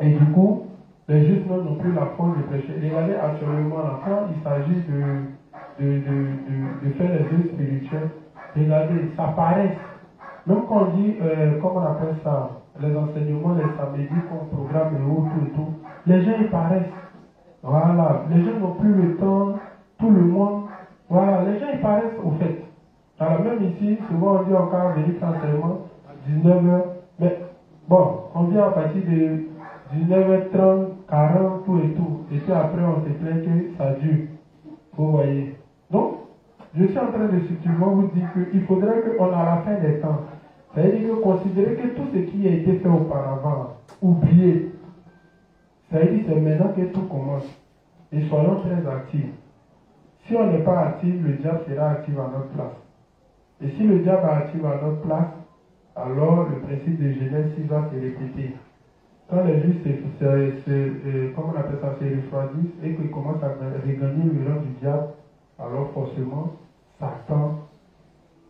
Et du coup, les justes n'ont plus la force de prêcher. Regardez actuellement, là, quand il s'agit de faire les œuvres spirituelles, regardez, ça paraît. Même quand on dit, comment on appelle ça, les enseignements, les samedis qu'on programme et tout, les gens y paraissent. Voilà, les gens n'ont plus le temps, tout le monde. Voilà, les gens y paraissent au fait. Alors même ici, souvent on dit encore venir enseignement, 19h, mais bon, on vient à partir de 19h30, 40, tout et tout. Et puis après on se plaint que ça dure. Vous voyez. Donc, je suis en train de subtilement vous dire qu'il faudrait qu'on a la fin des temps. C'est-à-dire que considérer que tout ce qui a été fait auparavant, oubliez. C'est-à-dire que c'est maintenant que tout commence. Et soyons très actifs. Si on n'est pas actif, le diable sera actif à notre place. Et si le diable est actif à notre place, alors le principe de Genèse 6 va se répéter. Quand les justes comment on appelle ça, se refroidissent et qu'ils commencent à regagner le rang du diable, alors forcément, Satan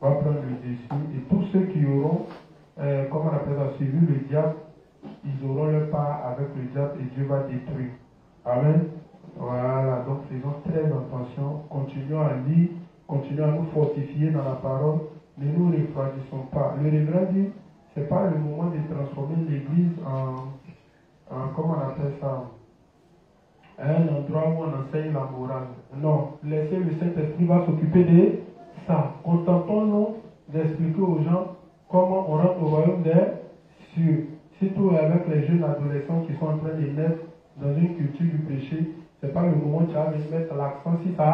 va prendre le dessus. Et tous ceux qui auront, comment on appelle ça, suivi le diable, ils auront leur part avec le diable et Dieu va détruire. Amen. Voilà, donc faisons très attention, continuons à lire, continuons à nous fortifier dans la parole, ne nous refroidissons pas. Le révérend dit, ce n'est pas le moment de transformer l'église en comment on appelle ça, un endroit où on enseigne la morale. Non, laissez le Saint-Esprit va s'occuper de ça. Contentons-nous d'expliquer aux gens comment on rentre au royaume des cieux. Surtout avec les jeunes adolescents qui sont en train de naître dans une culture du péché. Ce n'est pas le moment où tu vas mettre l'accent sur sa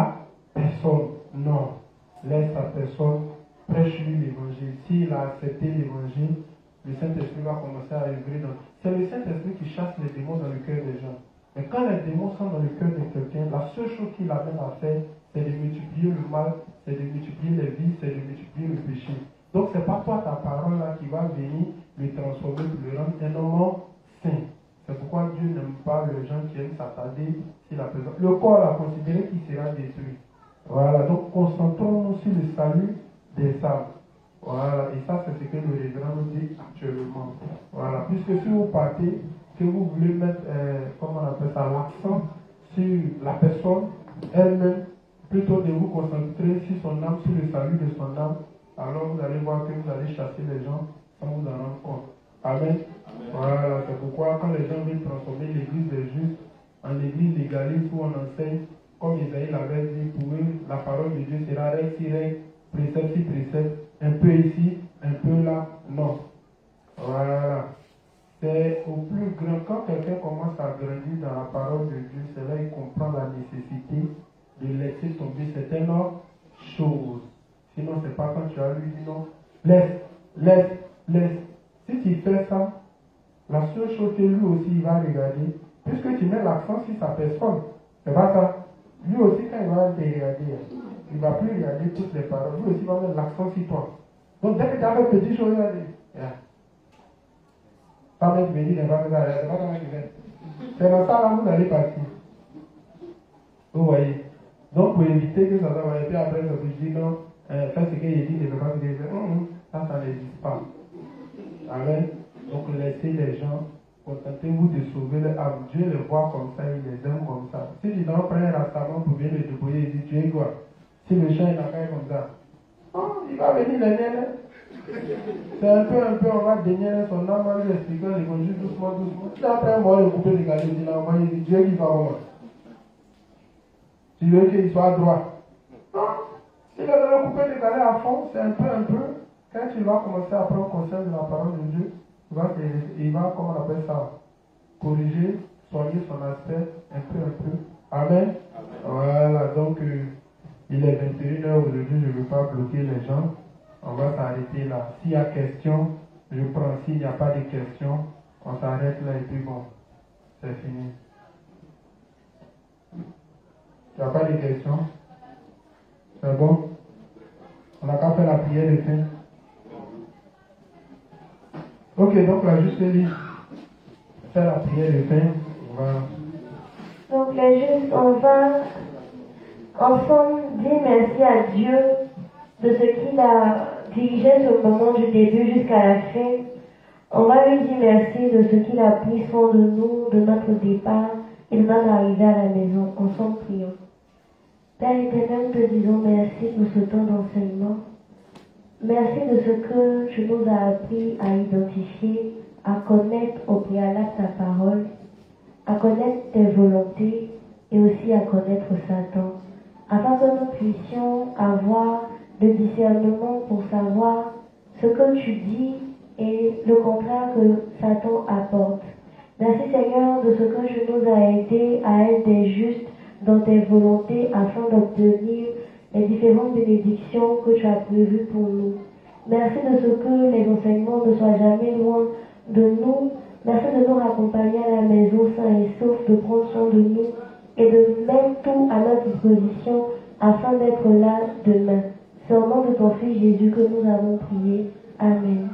personne. Non. Laisse sa personne, prêche-lui l'évangile. S'il a accepté l'évangile, le Saint-Esprit va commencer à œuvrer dans. C'est le Saint-Esprit qui chasse les démons dans le cœur des gens. Mais quand les démons sont dans le cœur de quelqu'un, la seule chose qu'il amène à faire, c'est de multiplier le mal, c'est de multiplier les vies, c'est de multiplier le péché. Donc c'est pas toi, ta parole là, qui va venir le transformer, le rendre un homme saint. C'est pourquoi Dieu n'aime pas les gens qui aiment s'attarder sur la présence. Le corps là, considéré qu'il sera détruit. Voilà, donc concentrons-nous sur le salut des âmes. Voilà, et ça c'est ce que le révérend nous dit actuellement. Voilà, puisque si vous partez, que vous voulez mettre, comment on appelle ça, l'accent sur la personne elle-même, plutôt de vous concentrer sur son âme, sur le salut de son âme, alors vous allez voir que vous allez chasser les gens sans vous en rendre compte. Amen. Voilà, c'est pourquoi quand les gens veulent transformer l'église des justes en église légaliste où on enseigne, comme Isaïe l'avait dit, pour eux, la parole de Dieu sera règle sur règle, précepte sur précepte, un peu ici, un peu là, non. Voilà. C'est au plus grand, quand quelqu'un commence à grandir dans la parole de Dieu, c'est là qu'il comprend la nécessité de laisser tomber certaines choses. Sinon, c'est pas quand tu as lui dit non, laisse. Si tu fais ça, la seule chose que lui aussi il va regarder, puisque tu mets l'accent sur sa personne, c'est pas ça. Lui aussi, quand il va te regarder, il ne va plus regarder toutes les paroles. Lui aussi va mettre l'accent sur toi. Donc, dès que tu as fait petite chose, il va dire, pas mettre venir, il va faire ça, c'est pas dans la gueule. C'est dans ça là, vous allez partir. Vous voyez. Donc, pour éviter que ça soit, et puis après, je dis non, fais ce qu'il dit, ne fait pas ce qu'il dit. Ça n'existe pas. Amen. Donc, laissez les gens, contentez-vous de sauver leur âme. Dieu les voit comme ça, il les aime comme ça. Si tu dois prendre un rassemblement pour venir le débrouiller, il dit, tu es quoi? Si le chien est encore comme ça, il va venir les nez. C'est un peu, on va dénier son âme, on lui explique, il conduit doucement. Si après, on va le couper le galets, il dit, il dit, Dieu qui va comment? Tu veux qu'il soit droit? Non. S'il est de le couper le galets à fond, c'est un peu. Quand tu vas commencer à prendre conscience de la parole de Dieu, il va, comment on appelle ça, corriger, soigner son aspect un peu. Amen. Voilà, donc il est 21h aujourd'hui, je ne veux pas bloquer les gens. On va s'arrêter là. S'il y a question, je prends. S'il n'y a pas de questions, on s'arrête là et puis bon, c'est fini. Il n'y a pas de questions? C'est bon? On n'a qu'à faire la prière de fin. Ok, donc là, juste lire. Faire la prière de fin. Voilà. Donc les justes, on va ensemble dire merci à Dieu de ce qu'il a dirigé ce moment du début jusqu'à la fin. On va lui dire merci de ce qu'il a pris soin de nous, de notre départ et de notre arrivée à la maison. Ensemble, prions. Père éternel, te disons merci pour ce temps d'enseignement. Merci de ce que tu nous as appris à identifier, à connaître au préalable ta parole, à connaître tes volontés et aussi à connaître Satan, afin que nous puissions avoir le discernement pour savoir ce que tu dis et le contraire que Satan apporte. Merci Seigneur de ce que tu nous as aidés à être des justes dans tes volontés afin d'obtenir les différentes bénédictions que tu as prévues pour nous. Merci de ce que les enseignements ne soient jamais loin de nous. Merci de nous accompagner à la maison sains et saufs, de prendre soin de nous et de mettre tout à notre disposition afin d'être là demain. C'est au nom de ton Fils Jésus que nous avons prié. Amen.